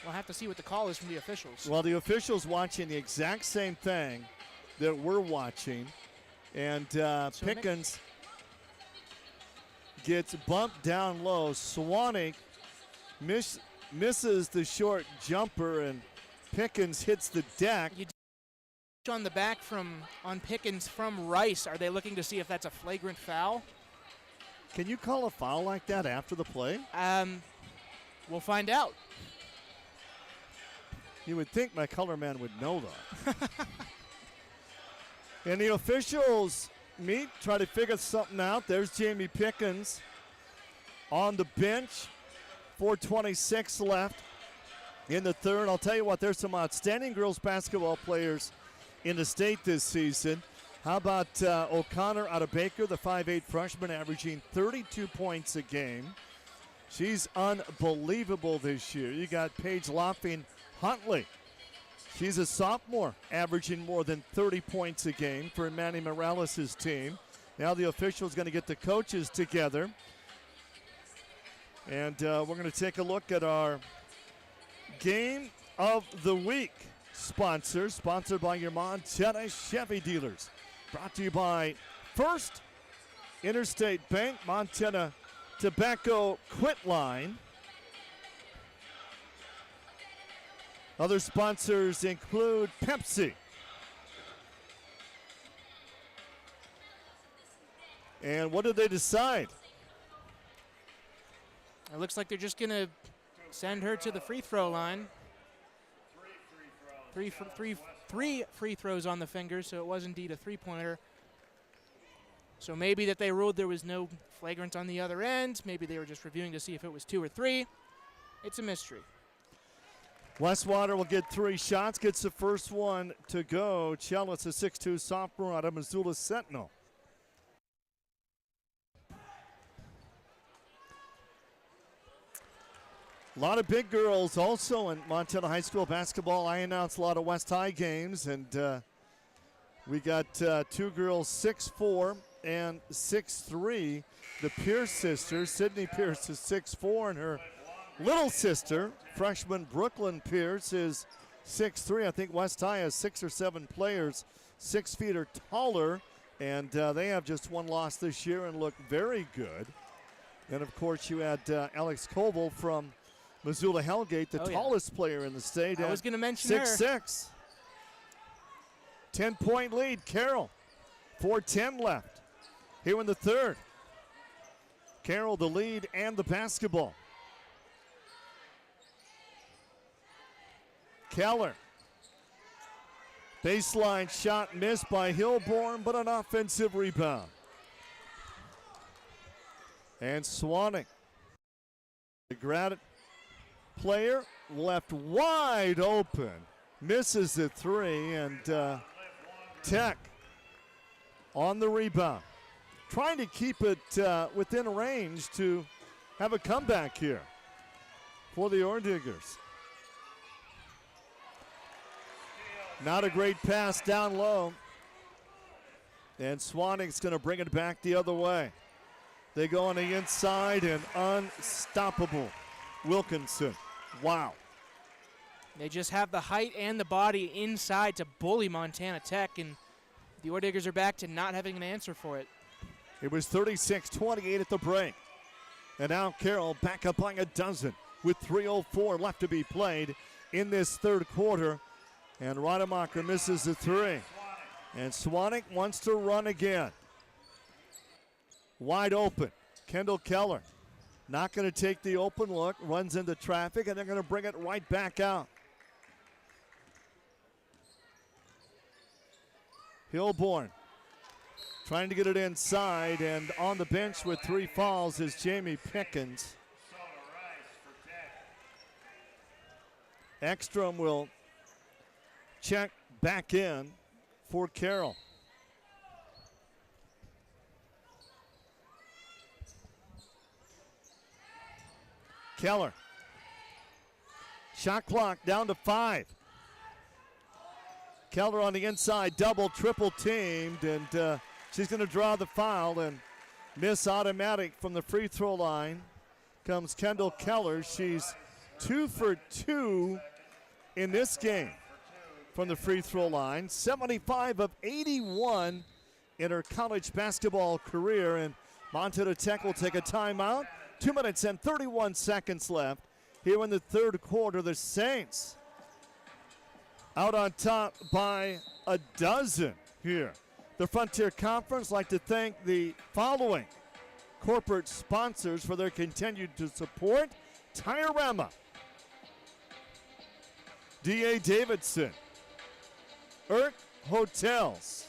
We'll have to see what the call is from the officials. Well, the officials watching the exact same thing that we're watching, and Pickens gets bumped down low. Swannick misses the short jumper, and Pickens hits the deck. On the back on Pickens from Rice. Are they looking to see if that's a flagrant foul? Can you call a foul like that after the play? We'll find out. You would think my color man would know that. And the officials try to figure something out. There's Jamie Pickens on the bench. 4:26 left in the third. I'll tell you what, there's some outstanding girls basketball players in the state this season. How about O'Connor out of Baker, the 5'8 freshman, averaging 32 points a game. She's unbelievable this year. You got Paige Loffing-Huntley. She's a sophomore, averaging more than 30 points a game for Manny Morales' team. Now the officials going to get the coaches together. And we're going to take a look at our Game of the Week sponsor, sponsored by your Montana Chevy dealers. Brought to you by First Interstate Bank, Montana Tobacco Quit Line. Other sponsors include Pepsi. And what did they decide? It looks like they're just going to send her to the free throw line. Three free throws on the fingers, so it was indeed a three-pointer. So maybe that they ruled there was no flagrant on the other end. Maybe they were just reviewing to see if it was 2 or 3. It's a mystery. Westwater will get 3 shots, gets the first one to go. Chellis, a 6'2 sophomore out of Missoula Sentinel. A lot of big girls also in Montana High School basketball. I announced a lot of West High games, and we got 2 girls 6'4 and 6'3. The Pierce sisters, Sydney Pierce is 6'4, and her little sister, freshman Brooklyn Pierce, is 6'3. I think West High has 6 or 7 players 6 feet or taller, and they have just 1 loss this year and look very good. And, of course, you had Alex Koval from Missoula Hellgate, the tallest player in the state. I was going to mention 6'6". 10-point lead, Carroll. 4:10 left. Here in the third. Carroll the lead and the basketball. Keller. Baseline shot missed by Hilborn, but an offensive rebound. And Swannick. The grad player left wide open. Misses the 3, and Tech on the rebound. Trying to keep it within range to have a comeback here for the Orediggers. Not a great pass down low. And Swannick's going to bring it back the other way. They go on the inside, and unstoppable Wilkinson. Wow. They just have the height and the body inside to bully Montana Tech, and the Orediggers are back to not having an answer for it. It was 36-28 at the break. And now Carroll back up by a dozen with 3:04 left to be played in this third quarter. And Rademacher misses the 3. And Swannick wants to run again. Wide open. Kendall Keller not going to take the open look, runs into traffic, and they're going to bring it right back out. Hilborn trying to get it inside, and on the bench with 3 fouls is Jamie Pickens. Ekstrom will check back in for Carroll. Keller. Shot clock down to 5. Keller on the inside, double, triple teamed, and she's going to draw the foul and miss automatic from the free throw line. Comes Kendall Keller. She's 2 for 2 in this game from the free throw line. 75 of 81 in her college basketball career, and Montana Tech will take a timeout. 2 minutes and 31 seconds left here in the third quarter. The Saints out on top by a dozen here. The Frontier Conference like to thank the following corporate sponsors for their continued support. Tiorama, D.A. Davidson, Erk Hotels,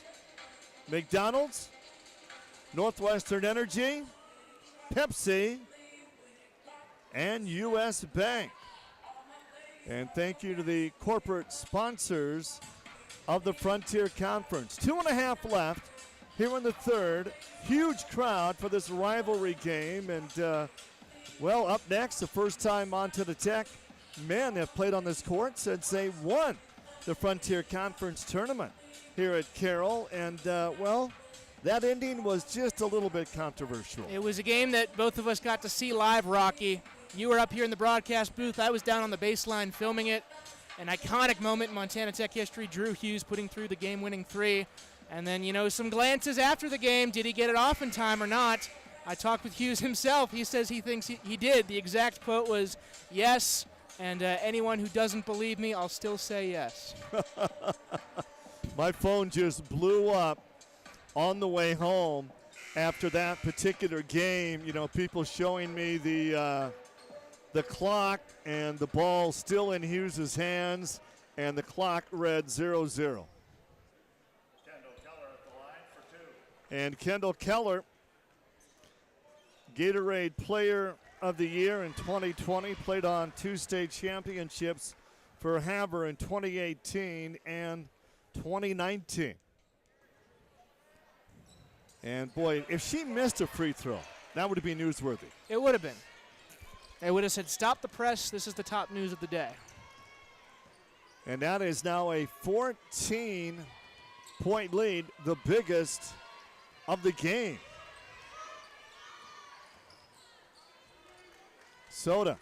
McDonald's, Northwestern Energy, Pepsi, and U.S. Bank. And thank you to the corporate sponsors of the Frontier Conference. 2.5 left here in the third. Huge crowd for this rivalry game. And, well, up next, the first time Montana Tech men have played on this court since they won the Frontier Conference tournament here at Carroll. And, well, that ending was just a little bit controversial. It was a game that both of us got to see live, Rocky. You were up here in the broadcast booth. I was down on the baseline filming it. An iconic moment in Montana Tech history, Drew Hughes putting through the game-winning three. And then, you know, some glances after the game. Did he get it off in time or not? I talked with Hughes himself. He says he thinks he did. The exact quote was, yes, and anyone who doesn't believe me, I'll still say yes. My phone just blew up on the way home after that particular game. You know, people showing me the clock and the ball still in Hughes' hands, and the clock read 0-0. And Kendall Keller, Gatorade Player of the Year in 2020, played on 2 state championships for Havre in 2018 and 2019. And boy, if she missed a free throw, that would be newsworthy. It would have been. They would have said, stop the press. This is the top news of the day. And that is now a 14-point lead, the biggest of the game. Soda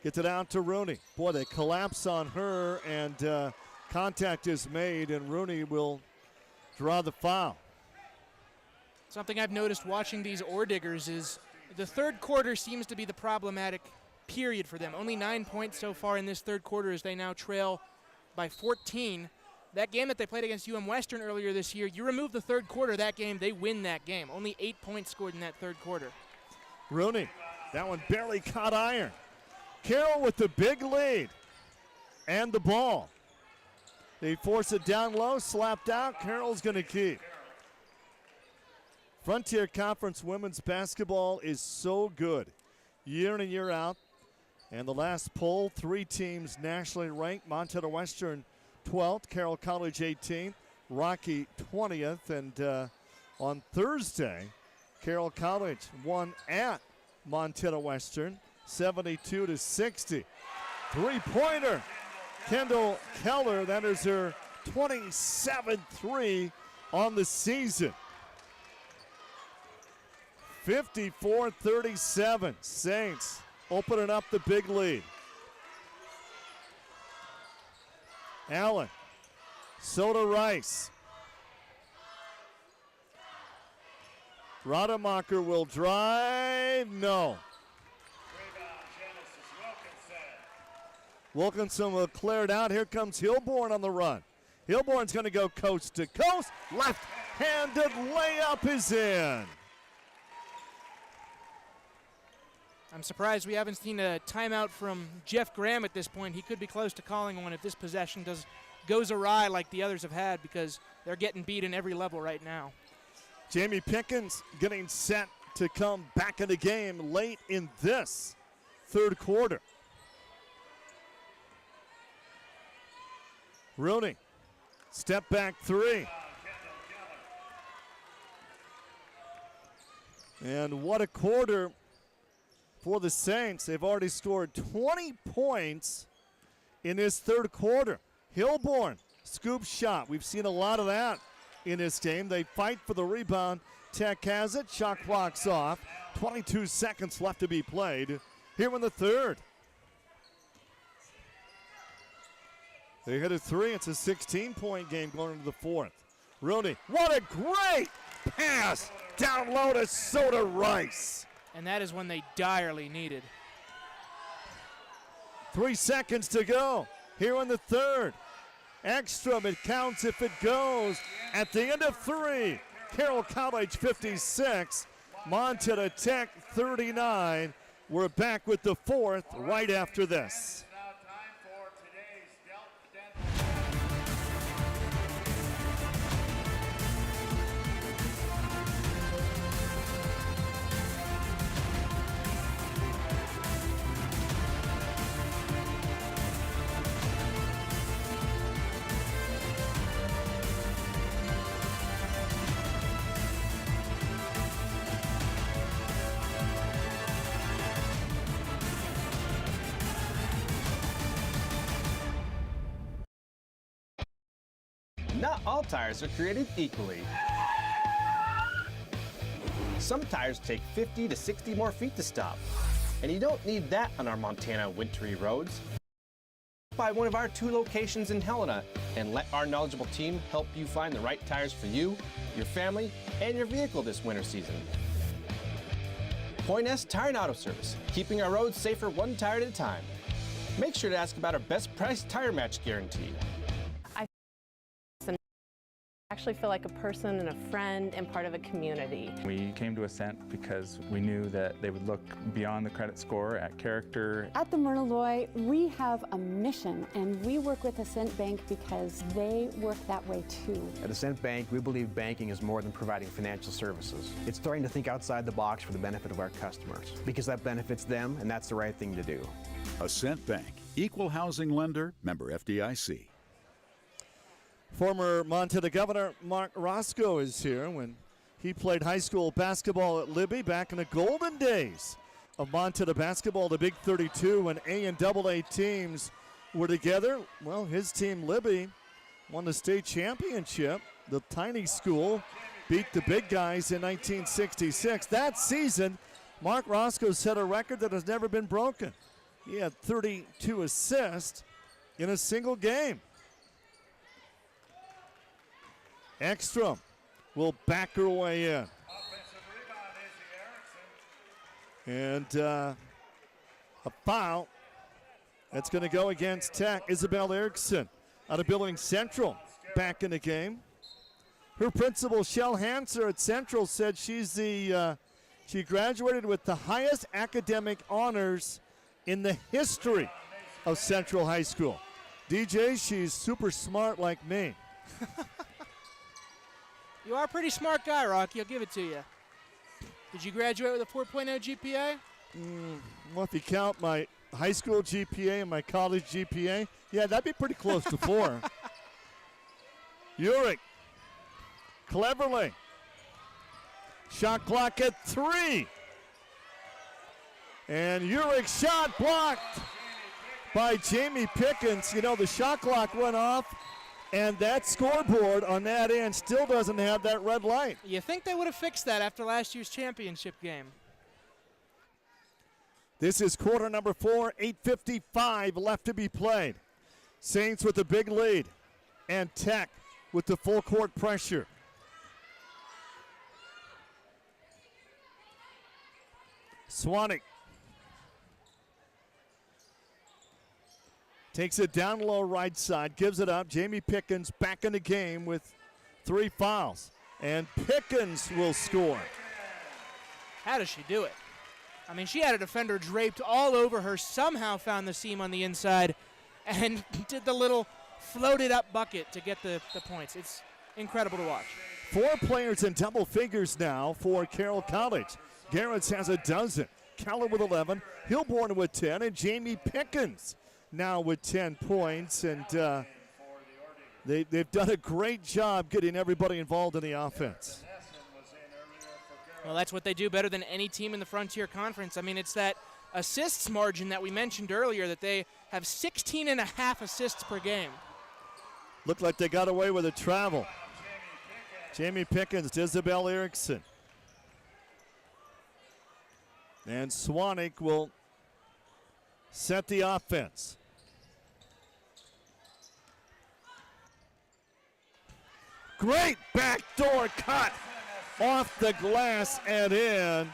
gets it out to Rooney. Boy, they collapse on her, and contact is made, and Rooney will draw the foul. Something I've noticed watching these Orediggers is the third quarter seems to be the problematic period for them. Only 9 points so far in this third quarter as they now trail by 14. That game that they played against UM Western earlier this year, you remove the third quarter, that game, they win that game. Only 8 points scored in that third quarter. Rooney, that one barely caught iron. Carroll with the big lead and the ball. They force it down low, slapped out. Carroll's going to keep. Frontier Conference women's basketball is so good year in and year out. And the last poll, 3 teams nationally ranked. Montana Western 12th, Carroll College 18th, Rocky 20th. And on Thursday, Carroll College won at Montana Western 72-60. Three-pointer, Kendall Keller. That is her 27th three on the season. 54-37. Saints opening up the big lead. Allen. Soda Rice. Rademacher will drive. No. Wilkinson will clear it out. Here comes Hilborn on the run. Hilborn's going to go coast to coast. Left-handed layup is in. I'm surprised we haven't seen a timeout from Jeff Graham at this point. He could be close to calling one if this possession goes awry like the others have had, because they're getting beat in every level right now. Jamie Pickens getting set to come back in the game late in this third quarter. Rooney, step back three. And what a quarter for the Saints. They've already scored 20 points in this third quarter. Hilborn, scoop shot. We've seen a lot of that in this game. They fight for the rebound. Tech has it. Shot clock's off. 22 seconds left to be played here in the third. They hit a three. It's a 16-point game going into the fourth. Rooney, what a great pass down low to Soda Rice. And that is when they direly needed. 3 seconds to go here in the third. Ekstrom, it counts if it goes. At the end of three, Carroll College 56, Montana Tech 39. We're back with the fourth right after this. Not all tires are created equally. Some tires take 50 to 60 more feet to stop, and you don't need that on our Montana wintry roads. By one of our 2 locations in Helena and let our knowledgeable team help you find the right tires for you, your family, and your vehicle this winter season. Point S Tire and Auto Service, keeping our roads safer one tire at a time. Make sure to ask about our best price tire match guarantee. I actually feel like a person and a friend and part of a community. We came to Ascent because we knew that they would look beyond the credit score at character. At the Myrna Loy, we have a mission, and we work with Ascent Bank because they work that way too. At Ascent Bank, we believe banking is more than providing financial services. It's starting to think outside the box for the benefit of our customers, because that benefits them, and that's the right thing to do. Ascent Bank, equal housing lender, member FDIC. Former Montana Governor Mark Roscoe is here when he played high school basketball at Libby back in the golden days of Montana basketball, the Big 32, when A and AA teams were together. Well, his team, Libby, won the state championship. The tiny school beat the big guys in 1966. That season, Mark Roscoe set a record that has never been broken. He had 32 assists in a single game. Ekstrom will back her way in. And a foul that's going to go against Tech. Isabel Erickson out of Billings Central back in the game. Her principal, Shell Hanser at Central, said she graduated with the highest academic honors in the history of Central High School. DJ, she's super smart like me. You are a pretty smart guy, Rocky. I'll give it to you. Did you graduate with a 4.0 GPA? Well, if you count my high school GPA and my college GPA, yeah, that'd be pretty close to 4. Urick, cleverly. Shot clock at 3. And Urick's shot blocked by Jamie Pickens. You know, the shot clock went off, and that scoreboard on that end still doesn't have that red light. You think they would have fixed that after last year's championship game? This is quarter number 4, 8:55 left to be played. Saints with a big lead, and Tech with the full court pressure. Swanik takes it down low right side, gives it up. Jamie Pickens back in the game with 3 fouls. And Pickens will score. How does she do it? I mean, she had a defender draped all over her, somehow found the seam on the inside, and did the little floated up bucket to get the points. It's incredible to watch. 4 players in double figures now for Carroll College. Garrett's has a dozen. Keller with 11, Hilborn with 10, and Jamie Pickens now with 10 points. And they've done a great job getting everybody involved in the offense. Well, that's what they do better than any team in the Frontier Conference. I mean, it's that assists margin that we mentioned earlier, that they have 16.5 assists per game. Looked like they got away with a travel. Jamie Pickens, Isabel Erickson. And Swanik will set the offense. Great backdoor cut off the glass and in.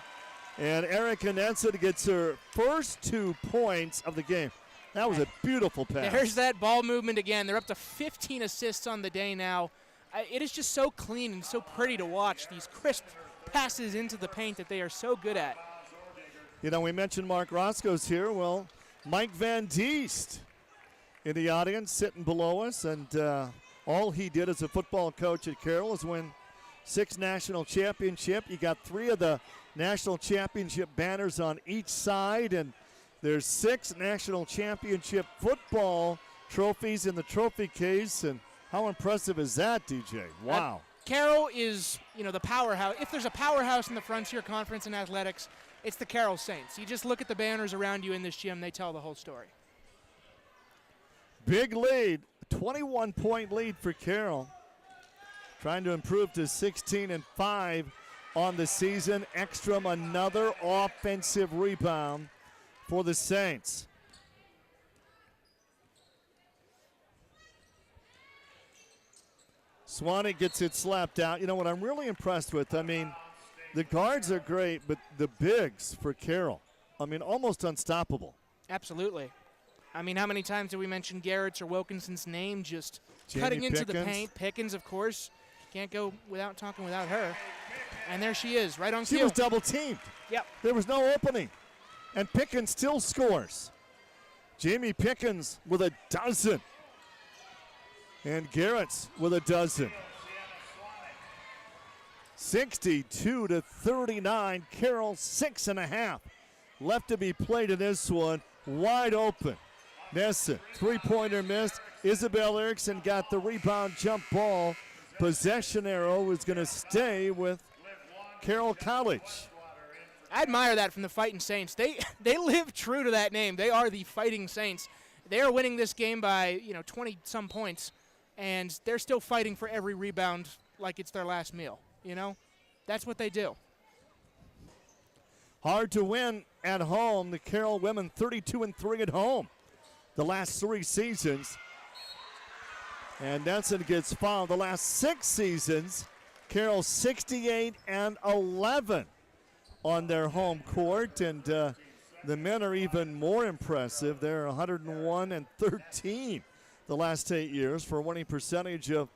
And Erica Nenson gets her first 2 points of the game. That was a beautiful pass. There's that ball movement again. They're up to 15 assists on the day now. It is just so clean and so pretty to watch, these crisp passes into the paint that they are so good at. You know, we mentioned Mark Roscoe's here. Well, Mike Van Diest in the audience sitting below us, and all he did as a football coach at Carroll is win 6 national championships. You got 3 of the national championship banners on each side, and there's 6 national championship football trophies in the trophy case. And how impressive is that, DJ? Wow. Carroll is, you know, the powerhouse. If there's a powerhouse in the Frontier Conference in athletics, it's the Carroll Saints. You just look at the banners around you in this gym, they tell the whole story. Big lead, 21-point lead for Carroll. trying to improve to 16-5 on the season. Ekstrom, another offensive rebound for the Saints. Swanee gets it slapped out. You know what I'm really impressed with? I mean, the guards are great, but the bigs for Carroll, I mean, almost unstoppable. Absolutely. I mean, how many times did we mention Garrett's or Wilkinson's name just Jamie cutting into Pickens. the paint? Pickens, of course. Can't go without talking without her. And there she is, right on cue. She was double teamed. Yep. There was no opening. And Pickens still scores. Jamie Pickens with a dozen. And Garrett's with a dozen. 62-39. Carroll 6.5 left to be played in this one. Wide open. Nessa, three-pointer missed. Isabel Erickson got the rebound jump ball. Possession arrow is going to stay with Carroll College. I admire that from the Fighting Saints. They live true to that name. They are the Fighting Saints. They are winning this game by 20-some points, and they're still fighting for every rebound like it's their last meal. That's what they do. Hard to win at home. The Carroll women 32-3 at home the last 3 seasons. And Nelson gets fouled. The last 6 seasons, Carroll 68-11 on their home court. And the men are even more impressive. They're 101-13 the last 8 years for a winning percentage of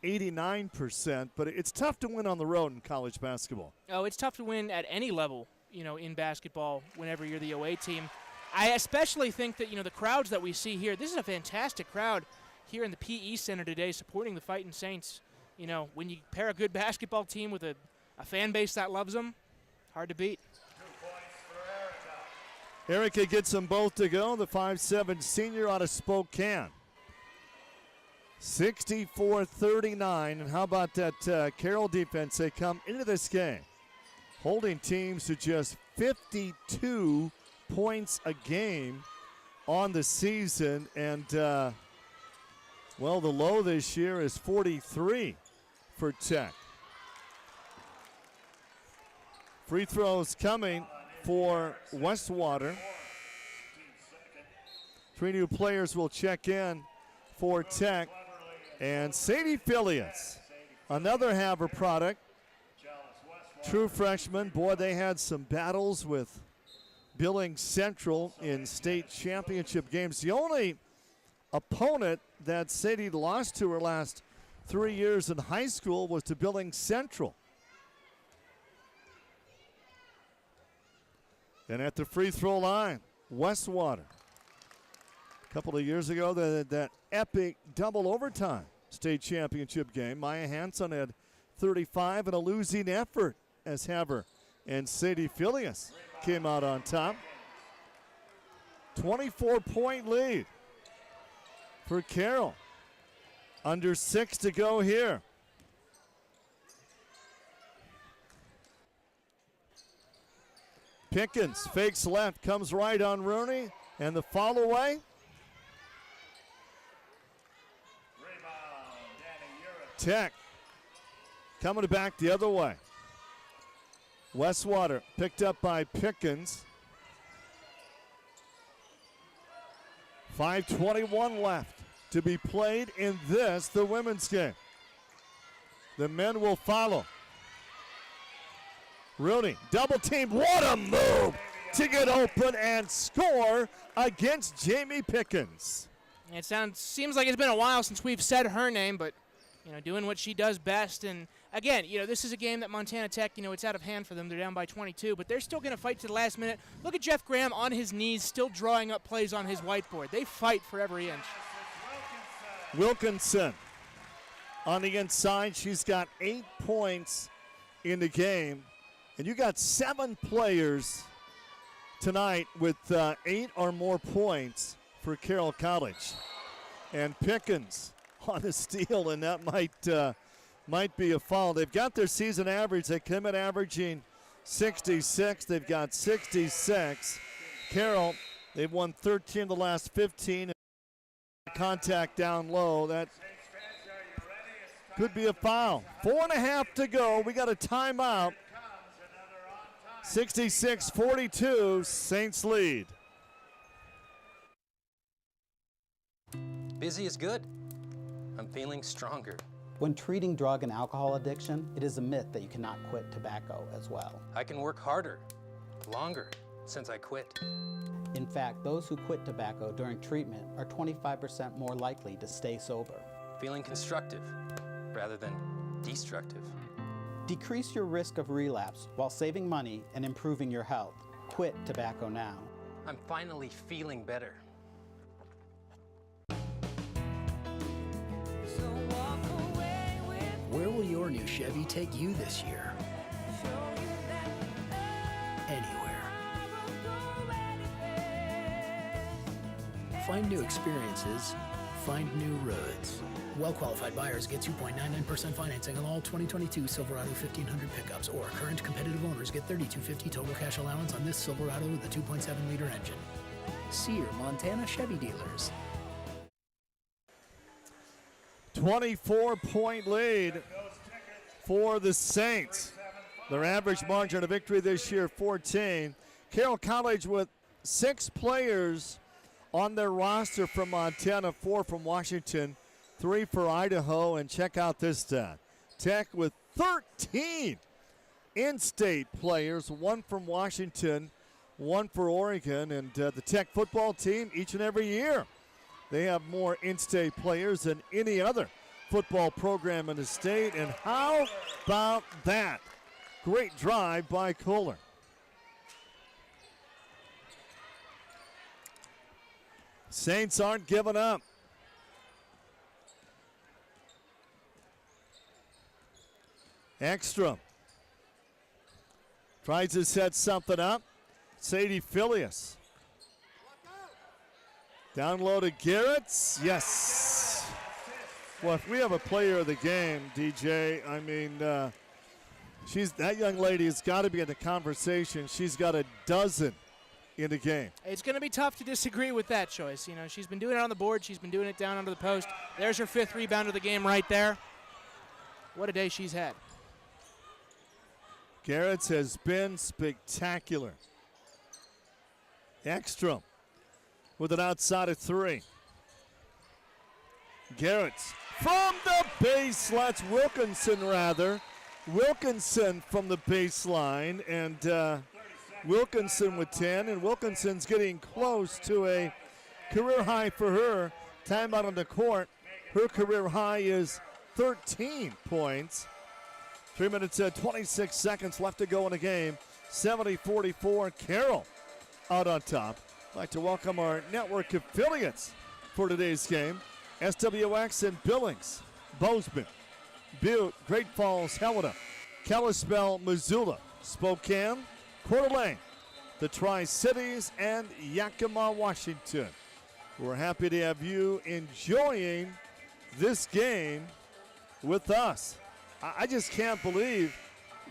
89%. But it's tough to win on the road in college basketball. Oh, it's tough to win at any level, in basketball whenever you're the OA team. I especially think that, the crowds that we see here, this is a fantastic crowd here in the PE Center today supporting the Fighting Saints. When you pair a good basketball team with a fan base that loves them, hard to beat. Erica gets them both to go, the 5'7" senior out of Spokane. 64-39, and how about that Carroll defense? They come into this game holding teams to just 52 points a game on the season, and the low this year is 43 for Tech. Free throws coming for Westwater. 3 new players will check in for Tech. And Sadie Filius, another Haver product. True freshman. Boy, they had some battles with Billings Central in state championship games. The only opponent that Sadie lost to her last 3 years in high school was to Billings Central. And at the free throw line, Westwater. A couple of years ago, that epic double overtime state championship game. Maya Hanson had 35 in a losing effort as Haver and Sadie Filius came out on top. 24-point lead for Carroll. Under 6 to go here. Pickens fakes left, comes right on Rooney, and the follow away. Tech coming back the other way. Westwater picked up by Pickens. 5:21 left to be played in this, the women's game. The men will follow. Rooney, double team. What a move to get open and score against Jamie Pickens. It seems like it's been a while since we've said her name, but doing what she does best. And again, this is a game that Montana Tech, it's out of hand for them. They're down by 22, but they're still going to fight to the last minute. Look at Jeff Graham on his knees, still drawing up plays on his whiteboard. They fight for every inch. Wilkinson on the inside. She's got 8 points in the game. And you got 7 players tonight with 8 or more points for Carroll College. And Pickens on a steal, and that might be a foul. They've got their season average. They come in averaging 66. They've got 66. Carroll, they've won 13 of the last 15. Contact down low. That Could be a foul. 4.5 to go. We got a timeout. 66-42, Saints lead. Busy is good. I'm feeling stronger. When treating drug and alcohol addiction, it is a myth that you cannot quit tobacco as well. I can work harder, longer, since I quit. In fact, those who quit tobacco during treatment are 25% more likely to stay sober. Feeling constructive rather than destructive. Decrease your risk of relapse while saving money and improving your health. Quit tobacco now. I'm finally feeling better. Where will your new Chevy take you this year? Anywhere. Find new experiences, find new roads. Well-qualified buyers get 2.99% financing on all 2022 Silverado 1500 pickups, or current competitive owners get $3,250 total cash allowance on this Silverado with a 2.7-liter engine. See your Montana Chevy dealers. 24-point lead for the Saints. Their average margin of victory this year, 14. Carroll College with 6 players on their roster from Montana, 4 from Washington, 3 for Idaho, and check out this stat. Tech with 13 in-state players, 1 from Washington, 1 for Oregon, and the Tech football team each and every year. They have more in-state players than any other football program in the state, and how about that? Great drive by Kohler. Saints aren't giving up. Ekstrom tries to set something up. Sadie Filius. Down low to Garrett's. Yes. Well, if we have a player of the game, DJ, I mean, that young lady has got to be in the conversation. She's got a dozen in the game. It's going to be tough to disagree with that choice. You know, she's been doing it on the board. She's been doing it down under the post. There's her 5th rebound of the game right there. What a day she's had. Garrett's has been spectacular. Ekstrom with an outside of 3. Garrett's from the baseline. That's Wilkinson, rather. Wilkinson from the baseline, and Wilkinson with 10, and Wilkinson's getting close to a career high for her. Timeout on the court. Her career high is 13 points. 3 minutes and 26 seconds left to go in the game. 70-44, Carroll out on top. I'd like to welcome our network affiliates for today's game. SWX and Billings, Bozeman, Butte, Great Falls, Helena, Kalispell, Missoula, Spokane, Coeur d'Alene, the Tri-Cities, and Yakima, Washington. We're happy to have you enjoying this game with us. I just can't believe,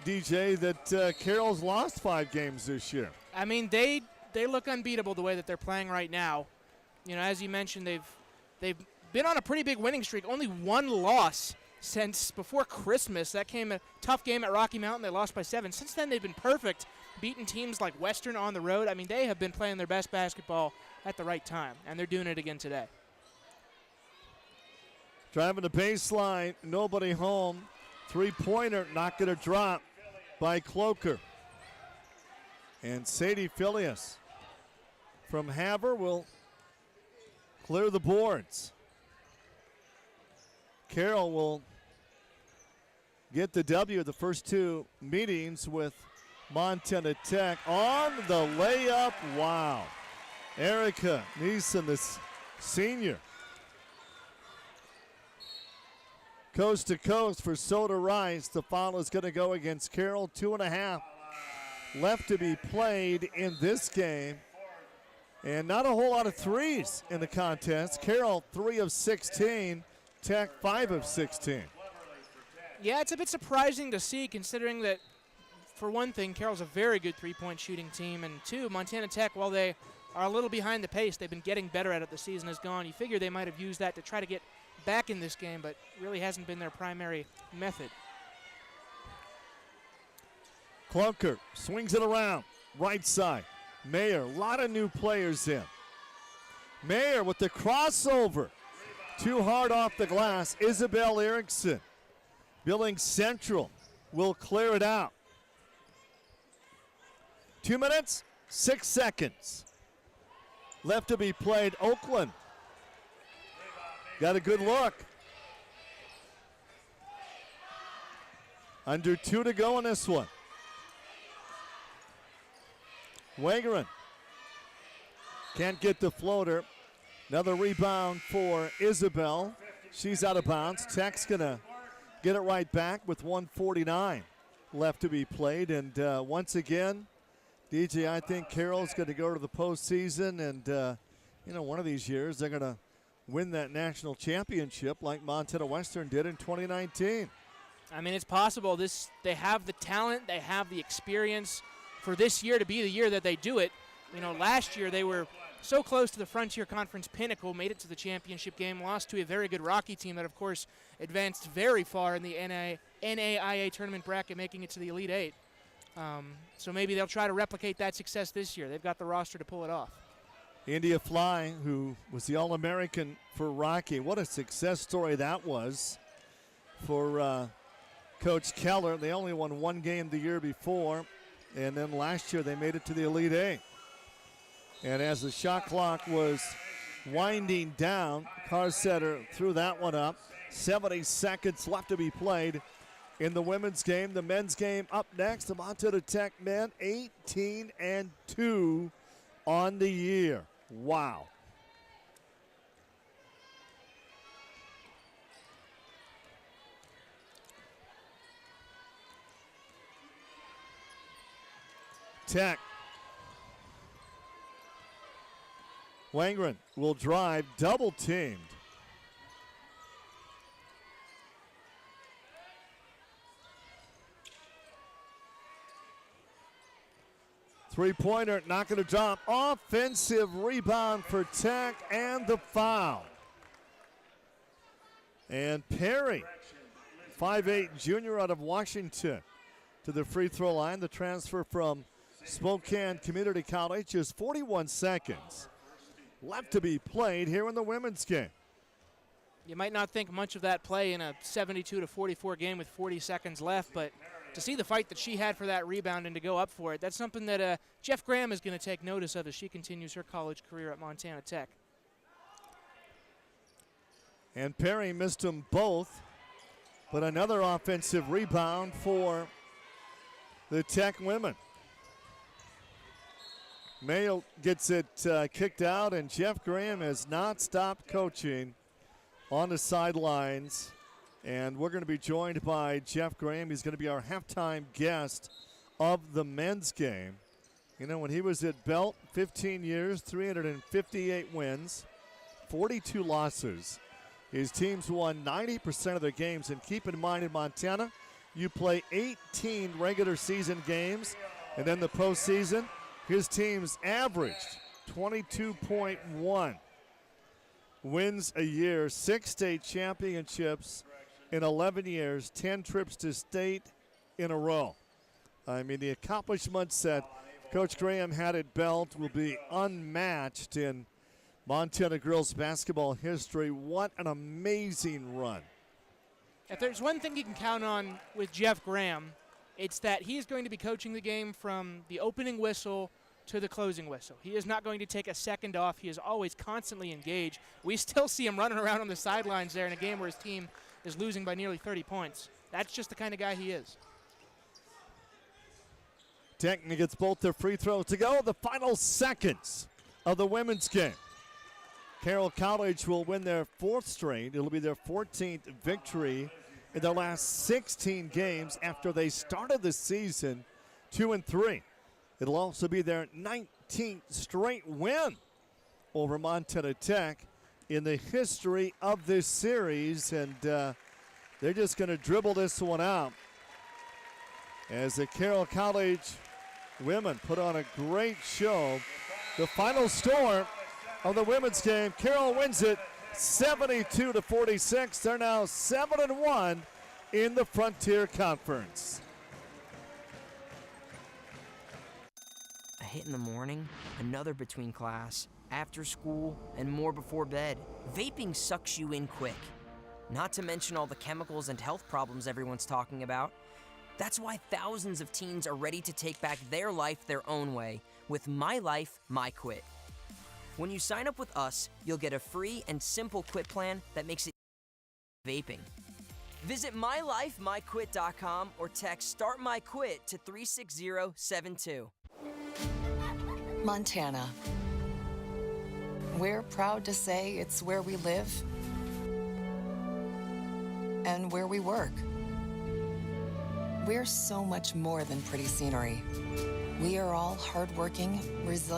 DJ, that Carroll's lost 5 games this year. I mean, they look unbeatable the way that they're playing right now. You know, as you mentioned, they've been on a pretty big winning streak. Only 1 loss since before Christmas. That came a tough game at Rocky Mountain. They lost by 7. Since then, they've been perfect, beating teams like Western on the road. I mean, they have been playing their best basketball at the right time, and they're doing it again today. Driving the baseline, nobody home. 3-pointer, not going to drop by Cloaker. And Sadie Filius from Havre will clear the boards. Carroll will get the W the first 2 meetings with Montana Tech on the layup. Wow. Erica Neeson, the senior. Coast to coast for Soda Rice. The foul is going to go against Carroll. 2.5 left to be played in this game. And not a whole lot of threes in the contest. Carroll 3 of 16. Tech 5 of 16. Yeah, it's a bit surprising to see, considering that, for one thing, Carroll's a very good 3-point shooting team, and 2, Montana Tech, while they are a little behind the pace, they've been getting better at it. The season has gone. You figure they might have used that to try to get back in this game, but really hasn't been their primary method. Clunker swings it around, right side. Mayer, a lot of new players in. Mayer with the crossover. Too hard off the glass. Isabel Erickson. Billings Central will clear it out. 2 minutes, 6 seconds left to be played. Oakland got a good look. Under 2 to go in this one. Wangerin can't get the floater. Another rebound for Isabel. She's out of bounds. Tech's gonna get it right back with 1:49 left to be played. And once again, DJ, I think Carroll's going to go to the postseason, and one of these years they're going to win that national championship like Montana Western did in 2019. I mean, it's possible. They have the talent, they have the experience for this year to be the year that they do it. Last year they were so close to the Frontier Conference pinnacle, made it to the championship game, lost to a very good Rocky team that, of course, advanced very far in the NAIA tournament bracket, making it to the Elite Eight. So maybe they'll try to replicate that success this year. They've got the roster to pull it off. India Fly, who was the All-American for Rocky. What a success story that was for Coach Keller. They only won 1 game the year before, and then last year they made it to the Elite Eight. And as the shot clock was winding down, Carsetter threw that one up. 70 seconds left to be played in the women's game. The men's game up next. The Montana Tech men 18-2 on the year. Wow. Tech. Wangerin will drive, double teamed. Three-pointer, not going to drop. Offensive rebound for Tech and the foul. And Perry, 5'8" junior out of Washington, to the free throw line. The transfer from Spokane Community College. Just 41 seconds left to be played here in the women's game. You might not think much of that play in a 72-44 game with 40 seconds left, but to see the fight that she had for that rebound and to go up for it, that's something that Jeff Graham is going to take notice of as she continues her college career at Montana Tech. And Perry missed them both, but another offensive rebound for the Tech women. Mayo gets it kicked out, and Jeff Graham has not stopped coaching on the sidelines. And we're going to be joined by Jeff Graham. He's going to be our halftime guest of the men's game. When he was at Belt, 15 years, 358 wins, 42 losses. His teams won 90% of their games. And keep in mind, in Montana, you play 18 regular season games, and then the postseason. His teams averaged 22.1 wins a year, 6 state championships in 11 years, 10 trips to state in a row. I mean, the accomplishments that Coach Graham had at Belt will be unmatched in Montana girls basketball history. What an amazing run. If there's one thing you can count on with Jeff Graham, it's that he's going to be coaching the game from the opening whistle to the closing whistle. He is not going to take a second off. He is always constantly engaged. We still see him running around on the sidelines there in a game where his team is losing by nearly 30 points. That's just the kind of guy he is. Tech gets both their free throws to go. The final seconds of the women's game. Carroll College will win their 4th straight. It'll be their 14th victory in their last 16 games after they started the season 2-3. It'll also be their 19th straight win over Montana Tech in the history of this series, and they're just going to dribble this one out as the Carroll College women put on a great show. The final score of the women's game, Carroll wins it 72-46. They're now 7-1 in the Frontier Conference. A hit in the morning, another between class, after school, and more before bed. Vaping sucks you in quick. Not to mention all the chemicals and health problems everyone's talking about. That's why thousands of teens are ready to take back their life their own way with My Life, My Quit. When you sign up with us, you'll get a free and simple quit plan that makes it vaping. Visit mylifemyquit.com or text Start My Quit to 36072. Montana. We're proud to say it's where we live and where we work. We're so much more than pretty scenery. We are all hardworking, resilient.